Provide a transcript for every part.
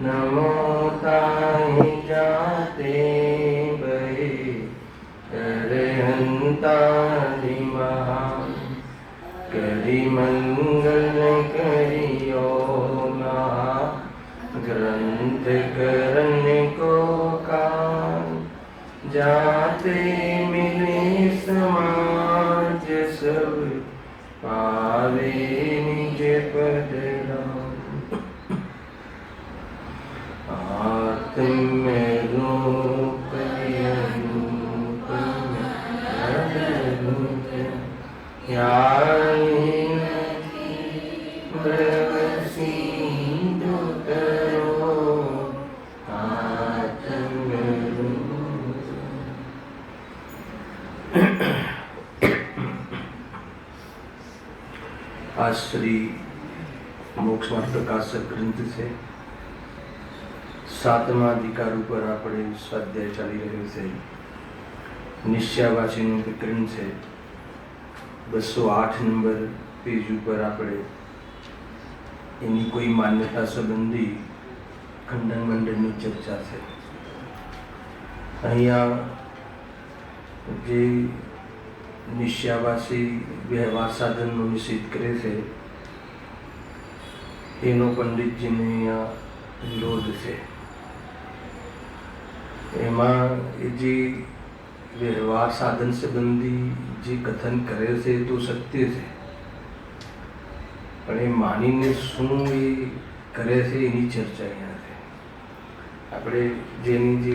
नमो ताहि जाते बहे करहंता दिमहा करि मंगल करियो महा ग्रंथ करन को कान जाते मिले समाज सब पावे निज पद आत्म रूप अनूप आज श्री मोक्ष मार्ग प्रकाशक ग्रंथ से सातमा अधिकार पर આપણે સ્વાધ્યાય ચાલી રહ્યો છે. નિશ્ચયવાસીનું વિકરણ છે. 208 નંબર પેજ ઉપર આપણે એની કોઈ માન્યતા સંબંધી ખંડન મંડળની ચર્ચા છે. અહીંયા જે નિશ્ચયવાસી વ્યવહાર સાધનનો નિષેધ કરે છે એનો પંડિતજીને અહીંયા વિરોધ છે. એમાં જે વ્યવહાર સાધન સંબંધી જે કથન કરે છે તો સત્ય છે, પણ એ માનીને શું એ કરે છે એની ચર્ચા અહીંયા છે. આપણે જેની જે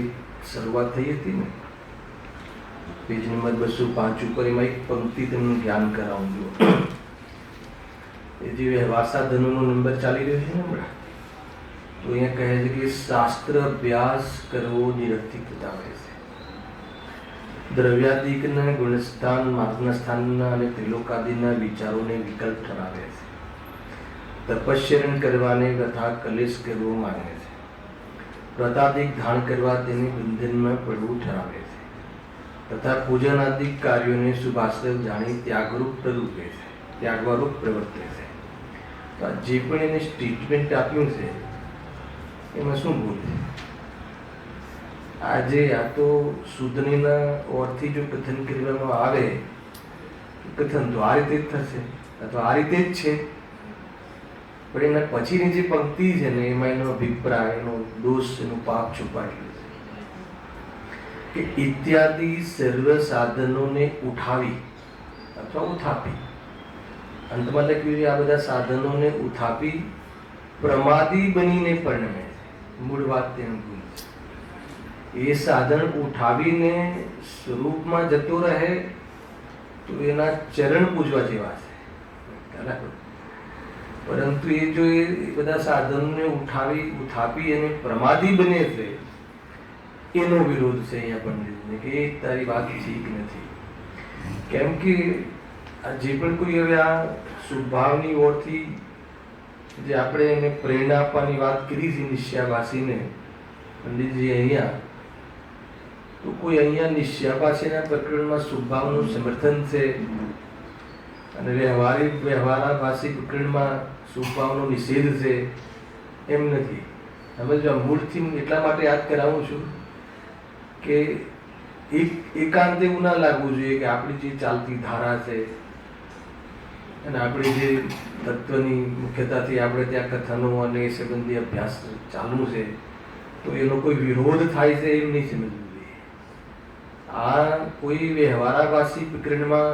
શરૂઆત થઈ હતી ને પેજ નંબર 205 ઉપર એમાં એક પંક્તિ તમને જ્ઞાન કરાવું છું. એ જે વ્યવહાર સાધનોનો નંબર ચાલી રહ્યો છે ને હમણાં, તો અહીંયા કહે છે કે શાસ્ત્ર અભ્યાસ કરવો નિરર્થક બતાવે છે. દ્રવ્યાદિકના ગુણસ્થાન માર્ગના સ્થાનના અને ત્રિલોકાદિના વિચારોને વિકલ્પ ઠરાવે છે. તપશ્ચરણ કરવાને તથા કલેશ કરવો માને છે. વ્રતાદિક ધારણ કરવા તેને બંધનમાં પડવું ઠરાવે છે. તથા પૂજનાદિક કાર્યોને શુભાશ્રય જાણી ત્યાગરૂપ પ્રરૂપે છે, ત્યાગવારૂપ પ્રવર્તે છે. તો જે પણ એને સ્ટેટમેન્ટ આપ્યું છે એમાં શું ભૂલ છે? આજે આ તો શુદ્ધનીના ઓરથી જો કથન કરવામાં આવે, કથન તો આ રીતે જ થશે અથવા આ રીતે જ છે, પણ એના પછીની જે પંક્તિ છે ને એમાં એનો અભિપ્રાય, એનો દોષ, એનું પાપ છુપાયેલું છે કે ઇત્યાદિ સર્વ સાધનોને ઉઠાવી અથવા ઉથાપી, અંતમાં લખ્યું છે આ બધા સાધનોને ઉથાપી પ્રમાદી બનીને પરિણમે. મૂળ વાત તેનું ભૂલ છે. એ સાધન ઉઠાવીને સ્વરૂપમાં જતો રહે તો એના ચરણ પૂજવા જેવા છે, બરાબર. પરંતુ એ જો એ બધા સાધનોને ઉથાપી અને પ્રમાદી બને છે એનો વિરોધ છે અહીંયા પંડિતને કે એ તારી વાત ઠીક નથી. કેમ કે આ જે પણ કોઈ હવે આ શુભભાવની ઓરથી જે આપણે એને પ્રેરણા આપવાની વાત કરી છે નિશ્ચયવાસીને પંડિતજી અહીંયા, તો કોઈ અહીંયા નિશ્ચયવાસીના પ્રકરણમાં શુભભાવનું સમર્થન છે અને વ્યવહારાભાસી પ્રકરણમાં શુભભાવનો નિષેધ છે એમ નથી. સમજવા મૂળથી એટલા માટે યાદ કરાવું છું કે એકાંત એવું ના લાગવું જોઈએ કે આપણી જે ચાલતી ધારા છે અને આપણી જે તત્વની મુખ્યતાથી આપણે ત્યાં કથનો અને એ સંબંધી અભ્યાસ ચાલુ છે તો એનો કોઈ વિરોધ થાય છે એમ નહીં સમજવું જોઈએ. આ કોઈ વ્યવહારાભાસી પ્રકરણમાં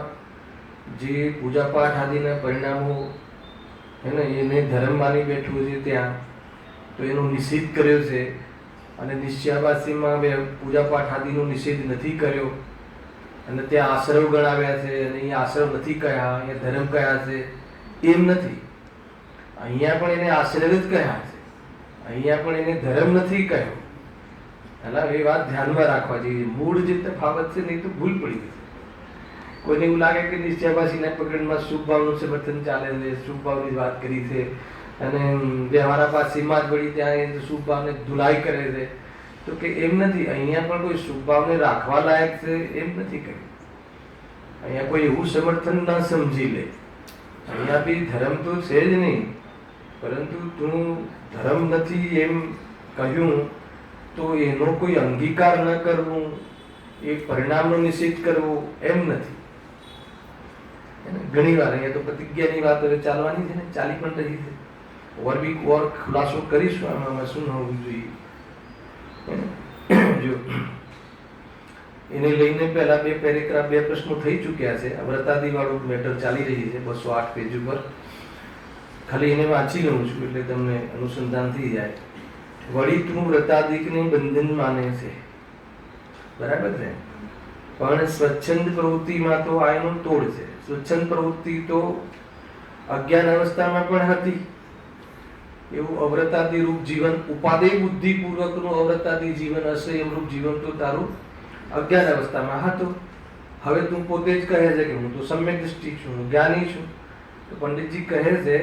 જે પૂજાપાઠ આદિના પરિણામો હે ને એને ધર્મ માની બેઠું છે ત્યાં તો એનો નિષેધ કર્યો છે, અને નિશ્ચયવાસીમાં પૂજાપાઠ આદિનો નિષેધ નથી કર્યો અને ત્યાં આશ્રવ ગણાવ્યા છે અને અહીંયા આશ્રવ નથી કહ્યા, અહીંયા ધર્મ કહ્યા છે એમ નથી. અહીંયા પણ એને આશ્રય જ કહ્યા છે, અહીંયા પણ એને ધર્મ નથી કહ્યો. એટલે એ વાત ધ્યાનમાં રાખવા જોઈએ. મૂળ જે તફાવત છે નહીં તો ભૂલ પડી ગઈ. કોઈને એવું લાગે કે નિશ્ચયવાસીના પ્રકરણમાં શુભભાવનું સમર્થન ચાલે છે, શુભભાવની વાત કરી છે અને વ્યવહારાભાસીમાં જ વળી ત્યાં શુભભાવને ધુલાઈ કરે છે, તો કે એમ નથી. અહીંયા પણ કોઈ શુભભાવને રાખવા લાયક છે એમ નથી કહ્યું. અહીંયા કોઈ એવું સમર્થન ના સમજી લે. અહીંયા બી ધર્મ તો છે જ નહીં, પરંતુ તું ધર્મ નથી એમ કહ્યું તો એનો કોઈ અંગીકાર ન કરવું, એ પરિણામનો નિષેધ કરવો એમ નથી. ઘણી વાર અહીંયા તો પ્રતિજ્ઞાની વાત હવે ચાલવાની છે ને, ચાલી પણ રહી છે. ઓર બી ઓર ખુલાસો કરીશું આમાં શું હોવું જોઈએ. જો એને લઈને પહેલા 2 પેરેગ્રાફ 2 પ્રશ્નો થઈ ચૂક્યા છે. વ્રતાદી વાળું મેટર ચાલી રહી છે 208 પેજ ઉપર. ખાલી એને વાંચી લઉં છું એટલે તમને અનુસંધાન થઈ જાય. વળી તું વ્રતાદિકને બંધન માને છે, બરાબર છે, પણ સ્વચ્છંદ પ્રવૃત્તિમાં તો આ એનો તોડ છે. સ્વચ્છંદ પ્રવૃત્તિ તો અજ્ઞાન અવસ્થામાં પણ હતી. એવું અવ્રતાદી રૂપ જીવન, ઉપાદેય બુદ્ધિ પૂર્વકનું અવ્રતાદી જીવન હશે એમ રૂપ જીવન તો તારું અજ્ઞાન અવસ્થામાં હતું. હવે તું પોતે જ કહે છે કે હું તો સમ્યક દ્રષ્ટિ છું, હું જ્ઞાની છું. તો પંડિતજી કહે છે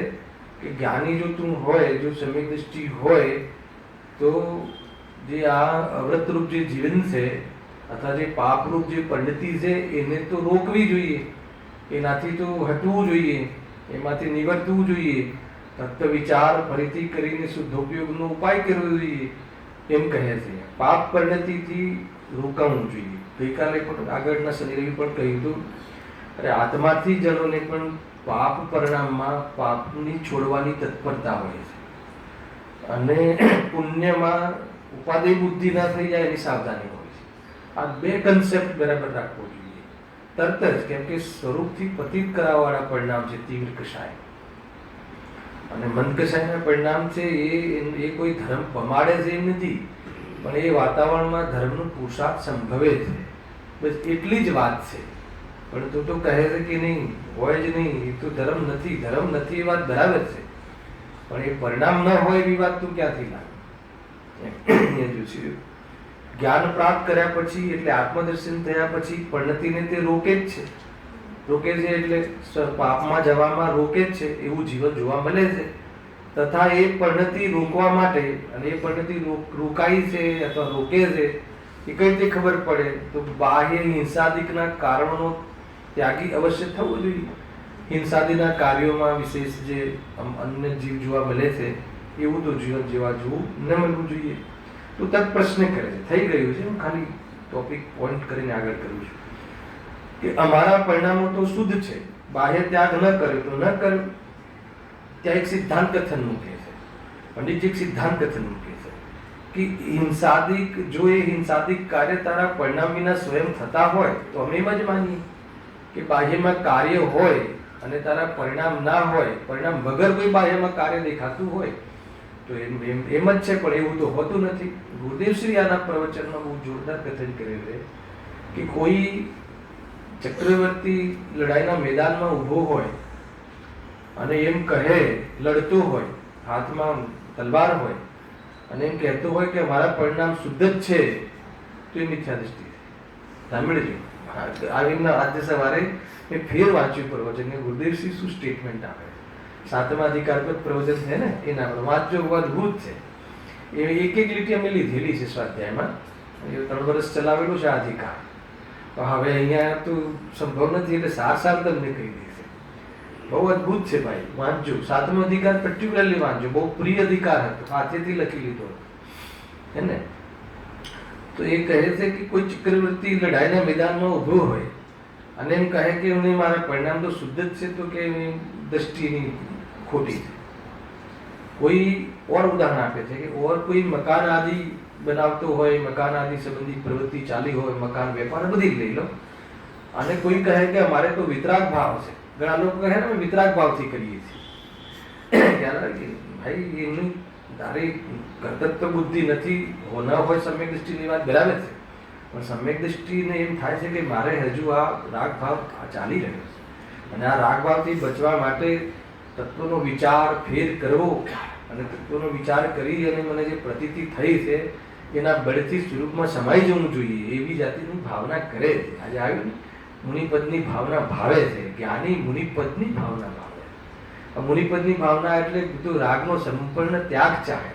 કે જ્ઞાની જો તું હોય, જો સમ્યક દ્રષ્ટિ હોય, તો જે આ અવ્રતરૂપ જે જીવન છે અથવા જે પાપરૂપ જે પંડિતી છે એને તો રોકવી જોઈએ, એનાથી તો હટવું જોઈએ, એમાંથી નિવર્તવું જોઈએ, તત્વ વિચાર ફરીથી કરીને શુદ્ધોપયોગનો ઉપાય કરવો જોઈએ એમ કહે છે. પાપ પરિણતિથી રોકાવું જોઈએ. ગઈકાલે પણ આગળના શનિ રવિ પણ કહ્યું હતું, અરે આત્માથી જનોને પણ પાપ પરિણામમાં પાપની છોડવાની તત્પરતા હોય છે, અને પુણ્યમાં ઉપાદેય બુદ્ધિ ના થઈ જાય એની સાવધાની હોય છે. આ 2 કન્સેપ્ટ બરાબર રાખવો જોઈએ તરત જ, કેમ કે સ્વરૂપથી પતિત કરાવવાળા પરિણામ છે તીવ્ર કષાય, અને મંદ કષાયના પરિણામ છે એ કોઈ ધર્મ પમાડે છે એમ નથી, પણ એ વાતાવરણમાં ધર્મનું પુરુષાર્થ સંભવે છે, બસ એટલી જ વાત છે. પણ તું તો કહે છે કે નહીં, હોય જ નહીં, એ તો ધર્મ નથી. ધર્મ નથી એ વાત બરાબર છે, પણ એ પરિણામ ન હોય એવી વાત તું ક્યાંથી લાગે? જ્ઞાન પ્રાપ્ત કર્યા પછી એટલે આત્મદર્શન થયા પછી પરિણતિને તે રોકે જ છે. રોકે છે એટલે પાપમાં જવામાં રોકે જ છે એવું જીવન જોવા મળે છે. તથા એ પરિણતિ રોકવા માટે, અને એ પરિણતિ રોકાઈ છે અથવા રોકે છે એ કઈ રીતે ખબર પડે? તો બાહ્ય હિંસાદિકના કારણોનો ત્યાગી અવશ્ય થવો જોઈએ. હિંસાદિના કાર્યોમાં વિશેષ જે અન્ય જીવ જોવા મળે છે એવું તો જીવન જેવા જોવું ન મળવું જોઈએ. તો તક પ્રશ્ન કરે છે, થઈ ગયું છે, હું ખાલી ટોપિક પોઈન્ટ કરીને આગળ કરું છું કે અમારા પરિણામો તો શુદ્ધ છે, બાહ્ય ત્યાગ ન કર્યો તો ન કર્યો. ત્યાં એક સિદ્ધાંત કથન મૂકે છે પંડિતજી, એક સિદ્ધાંત કથન મૂકે છે કે હિંસાદિક, જો એ હિંસાદિક કાર્ય તારા પરિણામ વિના સ્વયં થતા હોય તો અમે એમ જ માનીએ કે બાહ્યમાં કાર્ય હોય અને તારા પરિણામ ના હોય, પરિણામ વગર કોઈ બાહ્યમાં કાર્ય દેખાતું હોય તો એમ જ છે, પણ એવું તો હોતું નથી. ગુરુદેવશ્રી આના પ્રવચનમાં બહુ જોરદાર કથન કરે છે કે કોઈ ચક્રવર્તી લડાઈના મેદાનમાં ઊભો હોય અને એમ કહે, લડતો હોય, હાથમાં તલવાર હોય, અને એમ કહેતો હોય કે મારા પરિણામ શુદ્ધ જ છે, તો એ મિથ્યા દ્રષ્ટિ છે. સાંભળજો, આજે સવારે મેં ફેર વાંચ્યું પ્રવચન કે ગુરુદેવશ્રી શું સ્ટેટમેન્ટ આપે. 7મા અધિકાર પર પ્રવચન છે ને, એના પર વાંચજો, અદભુત છે. એ એક લીટી અમે લીધેલી છે સ્વાધ્યાયમાં, 3 વર્ષ ચલાવેલું છે આ અધિકાર. તો હવે અહીંયા તો સંભવ નથી એટલે સાર તમને કહી દેશે. બહુ અદભુત છે ભાઈ, વાંચજો. 7મો અધિકાર પર્ટિક્યુલરલી વાંચજો, બહુ પ્રિય અધિકાર હતો, હાથેથી લખી લીધો હે ને. તો એ કહે છે કે કોઈ ચક્રવર્તી લડાઈના મેદાનમાં ઊભો હોય અને એમ કહે કે નહીં મારા પરિણામ તો શુદ્ધ જ છે, તો કે દ્રષ્ટિની ખોટી છે. કોઈ ઓર ઉદાહરણ આપે છે કે ઓર કોઈ મકાન આદિ બનાવતો હોય, મકાન આદિ સંબંધી પ્રવૃત્તિ ચાલી હોય, મકાન વેપાર બધી જ લઈ લો, અને કોઈ કહે કે અમારે તો વિતરાગ ભાવ છે. ઘણા લોકો કહે ને અમે વિતરાગ ભાવથી કરીએ છીએ. ભાઈ એમની તારી કર્તવ્ય બુદ્ધિ નથી, ન હોય સમ્યક દ્રષ્ટિની વાત બરાબર છે, પણ સમ્યક દ્રષ્ટિને એમ થાય છે કે મારે હજુ આ રાગ ભાવ ચાલી રહ્યો છે, અને આ રાગ ભાવથી બચવા માટે તત્વનો વિચાર ફેર કરવો, અને તત્વનો વિચાર કરી અને મને જે પ્રતીતિ થઈ છે એના બળથી સ્વરૂપમાં સમાઈ જવું જોઈએ એવી જાતિની ભાવના કરે છે. આજે આવ્યું ને, મુનિપદની ભાવના ભાવે છે. જ્ઞાની મુનિપદની ભાવના ભાવે. મુનિપદની ભાવના એટલે બધું રાગનો સંપૂર્ણ ત્યાગ ચાહે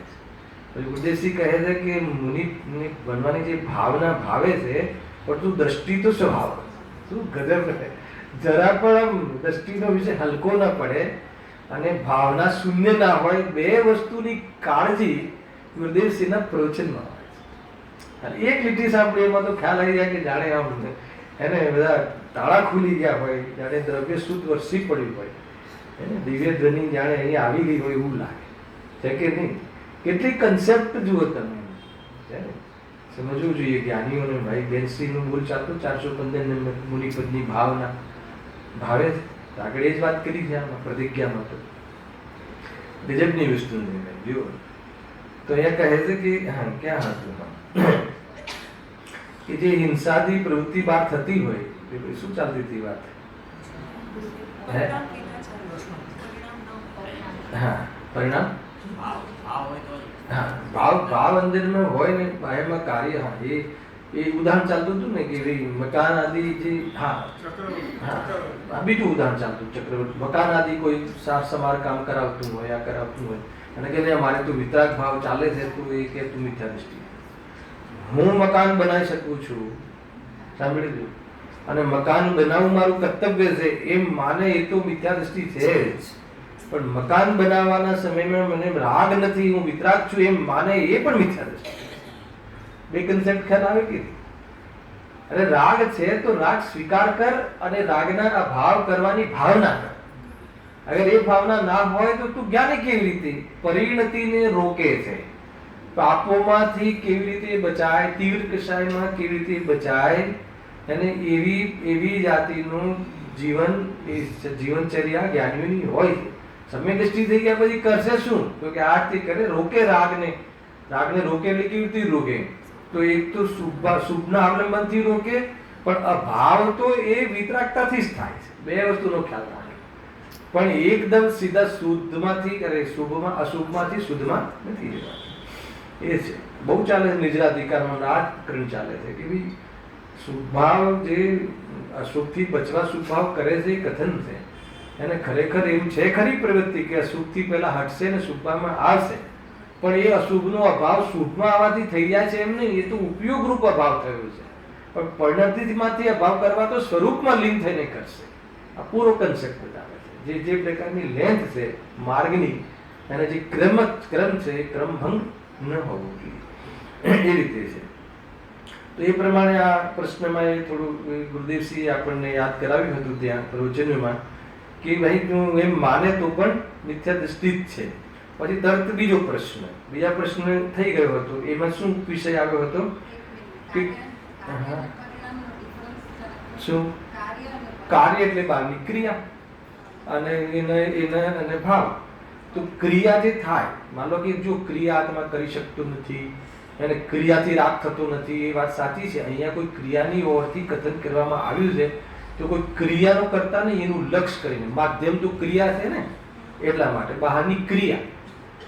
છે. ગુરુદેવશ્રી કહે છે કે મુનિ બનવાની જે ભાવના ભાવે છે, પણ તું દ્રષ્ટિ તો સ્વભાવ શું ગજબ જરા પણ આમ દ્રષ્ટિનો વિષય હલકો ના પડે અને ભાવના શૂન્ય ના હોય, બે વસ્તુની કાળજી ગુરુદેવસિંહના પ્રવચનમાં હોય છે. અને એક લીટી સાંભળી એમાં તો ખ્યાલ આવી જાય કે જાણે આમ એને બધા તાળા ખુલી ગયા હોય, જાણે દ્રવ્ય શુદ્ધ વરસી પડ્યું હોય, એને દિવ્ય ધ્વનિ જાણે અહીં આવી ગઈ હોય એવું લાગે છે કે નહીં. કેટલી કન્સેપ્ટ જુઓ તમે, સમજવું જોઈએ જ્ઞાનીઓને. ભાઈ બેનશ્રીનું બોલ ચાલતું 415 મુનિપદની ભાવના ભાવે છે. આગળ એ જ વાત કરી છે આમાં પ્રતિજ્ઞામાં. તો ગજબની વસ્તુ જુઓ તો અહીંયા કહે છે કે હા ક્યાં હતું કે જે હિંસાથી પ્રવૃત્તિ બહાર થતી હોય એ શું ચાલતી હતી વાત? હા પરિણામ ભાવ અંદરમાં હોય ને બાહ્યમાં કાર્ય. હા એ ઉદાહરણ ચાલતું હતું ને કે મકાન આદિ જે બીજું ઉદાહરણ ચાલતું ચક્રવર્તી મકાન આદિ કોઈ સાર સમાર કામ કરાવતું હોય આ કરાવતું હોય અને કે મારે તો વિતરાગ ભાવ ચાલે છે, તું એ કે તું મિથ્યા દૃષ્ટિ. હું મકાન બનાવી શકું છું, સાંભળી દઉં, અને મકાન બનાવવું મારું કર્તવ્ય છે એમ માને એ તો મિથ્યા દૃષ્ટિ છે જ. પણ મકાન બનાવવાના સમયમાં મને રાગ નથી, હું વિતરાગ છું એમ માને એ પણ મિથ્યા દૃષ્ટિ. બે કન્સેપ્ટ ખ્યાલ આવે કે અરે રાગ છે તો રાગ સ્વીકાર કર અને રાગના અભાવ કરવાની ભાવના કર. અગર એ ભાવના ના હોય તો તું જ્ઞાની કેવી રીતે પરિણતિને રોકે છે, પાપોમાંથી કેવી રીતે બચાય, તીવ્ર કષાયમાં કેવી રીતે બચાય, અને એવી જાતિનું જીવનચર્યા જ્ઞાનીઓની હોય છે. સમય દ્રષ્ટિ થઈ ગયા પછી કરશે શું? તો કે આ તે કરે, રોકે રાગને રોકે એટલે કેવી રીતે રોકે? તો એક તો શુભના અવલંબનથી રોકે, પણ અભાવ તો એ વિતરાગતાથી જ થાય છે. બે વસ્તુનો ખ્યાલ રાખે. પણ એકદમ સીધા શુદ્ધમાંથી અશુભમાંથી શુદ્ધમાં નથી જવાનું. એ છે બહુ ચાલે છે નિજરાધિકારમાં રાજકારણ ચાલે છે કે ભાઈ શુભભાવ જે અશુભથી બચવા શુભભાવ કરે છે એ કથન છે. એને ખરેખર એમ છે ખરી પ્રવૃત્તિ કે અશુભથી પહેલા હટશે ને શુભમાં આવશે, પણ એ અશુભનો અભાવ શુભમાં આવવાથી થઈ જાય છે એમ નહીં, એ તો ઉપયોગરૂપ અભાવ થયો છે. પણ પરિણતિમાંથી અભાવ કરવા તો સ્વરૂપમાં લીન થઈને કરશે. આ પૂરો કન્સેપ્ટ બતાવે છે. જે પ્રકારની લેન્થ છે માર્ગની અને જે ક્રમ છે એ ક્રમભંગ ન હોવું જોઈએ એ રીતે છે. તો એ પ્રમાણે આ પ્રશ્નમાં એ થોડું ગુરુદેવસિંહ આપણને યાદ કરાવ્યું હતું ત્યાં પ્રવચનોમાં કે ભાઈ તું એમ માને તો પણ મિથ્યા દૃષ્ટિ જ છે. પછી તરત બીજા પ્રશ્ન થઈ ગયો હતો. એમાં શું વિષય આવ્યો હતો કે શું કાર્ય એટલે બહારની ક્રિયા અને એને ભાવ. તો ક્રિયા જે થાય, માનો કે જો ક્રિયા આત્મા કરી શકતો નથી અને ક્રિયાથી રાગ થતો નથી, એ વાત સાચી છે. અહીંયા કોઈ ક્રિયાની ઓરથી કથન કરવામાં આવ્યું છે તો કોઈ ક્રિયાનો કરતા નહીં, એનું લક્ષ્ય કરીને માધ્યમ તો ક્રિયા છે ને, એટલા માટે બહારની ક્રિયા,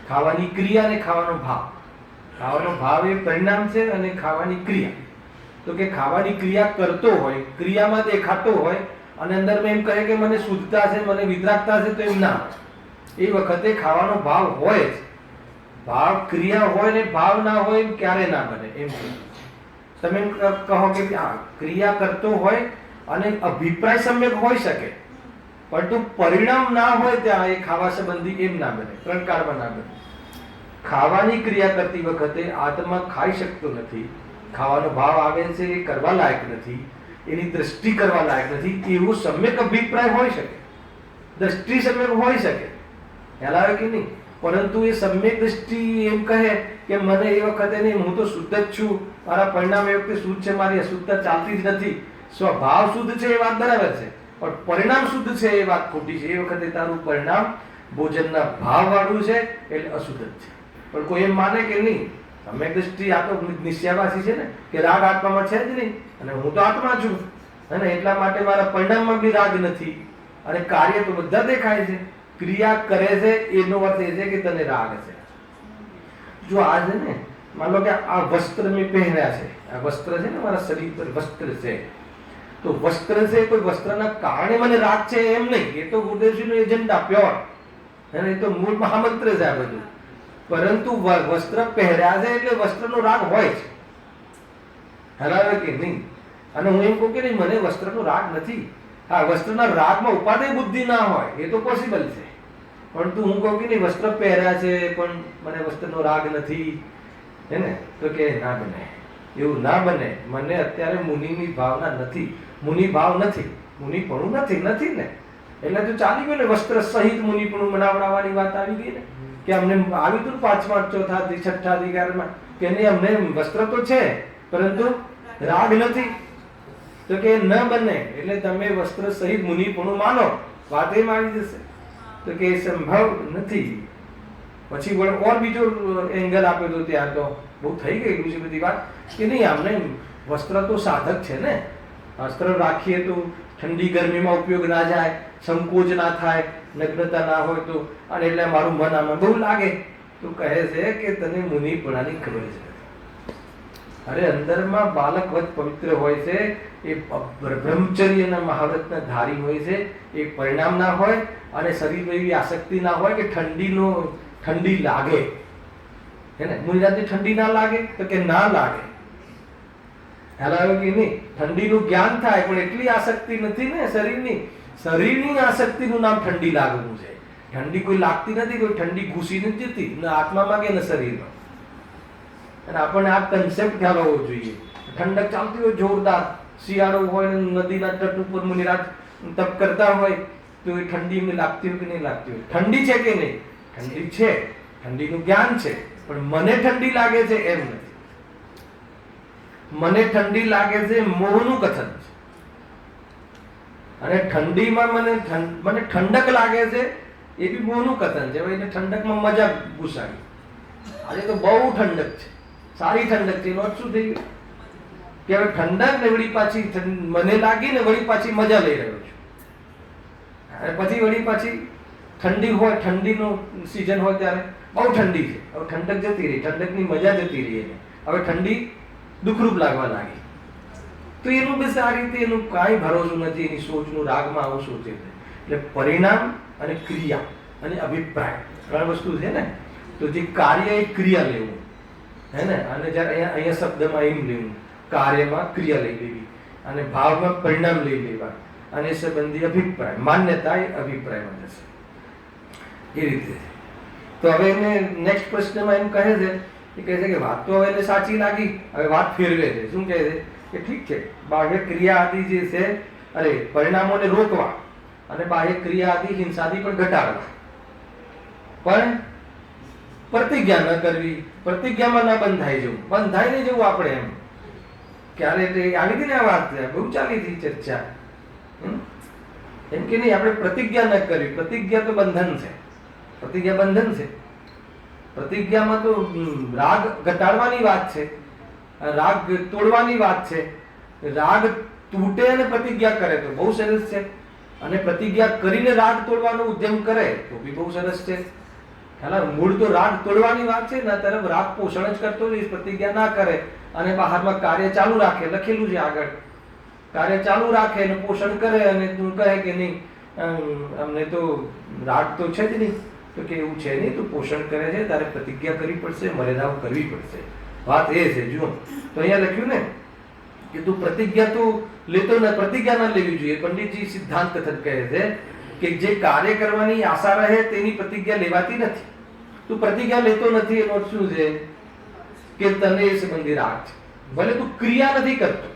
ખાવાની ક્રિયા અને ખાવાનો ભાવ. ખાવાનો ભાવ એ પરિણામ છે અને ખાવાની ક્રિયા. તો કે ખાવાની ક્રિયા કરતો હોય, ક્રિયામાં દેખાતો હોય અને અંદરમાં એમ કહે કે મને શુદ્ધતા છે, મને વિતરાગતા છે, તો એમ ના હોય. એ વખતે ખાવાનો ભાવ હોય જ. ભાવ ક્રિયા હોય ને ભાવ ના હોય એમ ક્યારે ના બને. એમ તમે કહો કે ક્રિયા કરતો હોય અને અભિપ્રાય સમ્યક હોઈ શકે, પરંતુ પરિણામ ના હોય ત્યાં એ ખાવા સંબંધી એમ ના બને, ત્રણ કાળમાં ના બને. ખાવાની ક્રિયા કરતી વખતે આત્મા ખાઈ શકતો નથી, ખાવાનો ભાવ આવે છે એ કરવા લાયક નથી, એની દ્રષ્ટિ કરવા લાયક નથી, એવો સમ્યક અભિપ્રાય હોઈ શકે, દ્રષ્ટિ સમ્યક હોઈ શકે, ખ્યાલ આવે કે નહીં? પરંતુ એ સમ્યક દ્રષ્ટિ એમ કહે કે મને એ વખતે નહીં, હું તો શુદ્ધ જ છું, મારા પરિણામ એ વખતે શુદ્ધ છે, મારી અશુદ્ધતા ચાલતી જ નથી. સ્વભાવ શુદ્ધ છે એ વાત બરાબર છે, પણ પરિણામ શુદ્ધ છે એ વાત ખોટી છે. એ વખતે તારું પરિણામ ભોજનના ભાવ વાળું છે એટલે અશુદ્ધ જ છે. પણ કોઈ એમ માને કે નહીં, સમ્યક દ્રષ્ટિ આ તો નિશ્ચયવાસી છે ને કે રાગ આત્મામાં છે જ નહીં અને હું તો આત્મા છું, અને એટલા માટે મારા પરિણામમાં બી રાગ નથી અને કાર્ય તો બધા દેખાય છે. ક્રિયા કરે છે એનો અર્થ એ છે કે તને રાગ છે. જો આ છે ને, માનો કે આ વસ્ત્ર મેં પહેર્યા છે, આ વસ્ત્ર છે ને મારા શરીર પર વસ્ત્ર છે, તો વસ્ત્ર છે કોઈ વસ્ત્રના કારણે મને રાગ છે એમ નહીં. એ તો ગુરુદેવજીનો એજન્ડા પ્યોર, અને એ તો મૂળ મહામંત્ર છે આ બધું. પરંતુ વસ્ત્ર પહેર્યા છે એટલે વસ્ત્રનો રાગ હોય છે, હરાવે કે નહીં? અને હું એમ કહું કે નહીં મને વસ્ત્રનો રાગ નથી, હા, વસ્ત્રના રાગમાં ઉપાદેય બુદ્ધિ ના હોય એ તો પોસિબલ છે, પરંતુ હું કહું કે નહીં વસ્ત્ર પહેર્યા છે પણ મને વસ્ત્રનો રાગ નથી, હે ને, તો કે ના બને, એવું ના બને. મને અત્યારે મુનિની ભાવના નથી, મુનિ ભાવ નથી, મુનિપણું નથી ને, એટલે તો ચાલી ગયું ને, વસ્ત્ર સહિત મુનિપણું બનાવડાવવાની વાત આવી ગઈ ને, કે અમને આવ્યું હતું 5મા 4થા 6થા અધિકારમાં કે નહીં અમને વસ્ત્ર તો છે પરંતુ રાગ નથી, તો કે ન બને, એટલે તમે વસ્ત્ર સહિત મુનિપણું માનો, વાત એમ આવી જશે, તો કે સંભવ નથી. પછી ઓર બીજો એંગલ આપ્યો તો ત્યાં તો બહુ થઈ ગયેલું છે બધી વાત, કે નહીં અમને વસ્ત્ર તો સાધક છે ને, વસ્ત્ર રાખીએ તો ઠંડી ગરમીમાં ઉપયોગ ના જાય, સંકોચ ના થાય, નગ્નતા ના હોય તો, અને એટલે મારું મન આમાં બહુ લાગે, તો કહે છે કે તને મુનિપણાની ખબર છે. અરે અંદરમાં બાલકવત પવિત્ર હોય છે, એ બ્રહ્મચર્યના મહાવ્રતના ધારી હોય છે, એ પરિણામ ના હોય, અને શરીરમાં એવી આસક્તિ ના હોય કે ઠંડી લાગે, હે ને. મુનિરાજને ઠંડી ના લાગે, તો કે ના લાગે, ખ્યાલ આવ્યો કે નહીં. ઠંડીનું જ્ઞાન થાય પણ એટલી આસક્તિ નથી ને શરીરની આસક્તિનું નામ ઠંડી લાગવું છે. ઠંડી કોઈ લાગતી નથી, કોઈ ઠંડી ઘૂસી નથી જતી, ન આત્મામાં કે ન શરીરમાં. અને આપણને આ કન્સેપ્ટ ખ્યાલ હોવો જોઈએ. ઠંડક ચાલતી હોય જોરદાર, શિયાળો હોય નદીના તટ ઉપર મુનિરાજ તપ કરતા હોય, તો એ ઠંડી એમને લાગતી હોય કે નહીં લાગતી હોય? ઠંડી છે કે નહીં? ઠંડી છે, ઠંડીનું જ્ઞાન છે, પણ મને ઠંડી લાગે છે એમ નથી. મને ઠંડી લાગે છે મોહનું કથન છે, અને ઠંડીમાં મને ઠંડક લાગે છે એ બી મોહનું કથન છે. એટલે ઠંડકમાં મજા ઘુસાડી. આજે તો બહુ ઠંડક છે, સારી ઠંડક છે, એનો અર્થ શું થઈ ગયું કે હવે ઠંડક ને વળી પાછી મને લાગી ને વળી પાછી મજા લઈ રહ્યો છું, અને પછી વળી પાછી ઠંડી હોય, ઠંડીનો સીઝન હોય ત્યારે બહુ ઠંડી છે, હવે ઠંડક જતી રહી, ઠંડકની મજા જતી રહી, એને હવે ઠંડી દુઃખરૂપ લાગવા લાગી. તો એનું બસ આ રીતે એનું કાંઈ ભરોસો નથી, એની સોચનું રાગમાં આવું સોચે છે. એટલે પરિણામ અને ક્રિયા અને અભિપ્રાય 3 વસ્તુ છે ને. તો જે કાર્ય એ ક્રિયા લેવું, હે ને, અને જ્યારે અહીંયા શબ્દમાં એમ લેવું, કાર્યમાં ક્રિયા લઈ લેવી, અને ભાવમાં પરિણામ લઈ લેવા, અને સંબંધી અભિપ્રાય, માન્યતા એ અભિપ્રાયમાં જશે, એ રીતે. તો હવે એને નેક્સ્ટ પ્રશ્નમાં એમ કહે છે, એ કહે છે કે વાત તો હવે એને સાચી લાગી, હવે વાત ફેરવે છે. શું કહે છે કે ઠીક છે, બાહ્ય ક્રિયા આદિ જે છે, અરે પરિણામોને રોકવા, અને બાહ્ય ક્રિયા આદિ હિંસાદી પણ ઘટાડવા, પણ પ્રતિજ્ઞા ન કરવી, પ્રતિજ્ઞામાં ન બંધાઈ જવું, બંધાઈ નહીં જવું આપણે એમ. ક્યારે આવી હતી ને આ વાત, બહુ ચાલી હતી ચર્ચા, એમ કે નહીં આપણે પ્રતિજ્ઞા ન કરવી. પ્રતિજ્ઞા તો બંધન છે, પ્રતિજ્ઞા બંધન છે. પ્રતિજ્ઞામાં તો રાગ ઘટાડવાની વાત છે, રાગ તોડવાની વાત છે. રાગ તૂટે અને પ્રતિજ્ઞા કરે તો બહુ સરસ છે, અને પ્રતિજ્ઞા કરીને રાગ તોડવાનો ઉદ્યમ કરે તો બી બહુ સરસ છે. મૂળ તો રાગ તોડવાની વાત છે ને, તરફ રાગ પોષણ જ કરતો જ પ્રતિજ્ઞા ના કરે, અને બહારમાં કાર્ય ચાલુ રાખે, લખેલું છે આગળ, કાર્ય ચાલુ રાખે અને પોષણ કરે, અને તું કહે કે નહીં અમને તો રાગ તો છે જ નહીં, તો કે એવું છે નહીં, તું પોષણ કરે છે, તારે પ્રતિજ્ઞા કરવી પડશે, મર્યાદાઓ કરવી પડશે. વાત એ છે. જુઓ તો અહીંયા લખ્યું ને કે તું પ્રતિજ્ઞા તો લેતો ન, પ્રતિજ્ઞા ન લેવી જોઈએ. પંડિતજી સિદ્ધાંત કથન કહે છે કે જે કાર્ય કરવાની આશા રહે તેની પ્રતિજ્ઞા લેવાતી નથી. તું પ્રતિજ્ઞા લેતો નથી એનો શું છે કે તને એ સંબંધી રાગ છે. ભલે તું ક્રિયા નથી કરતો,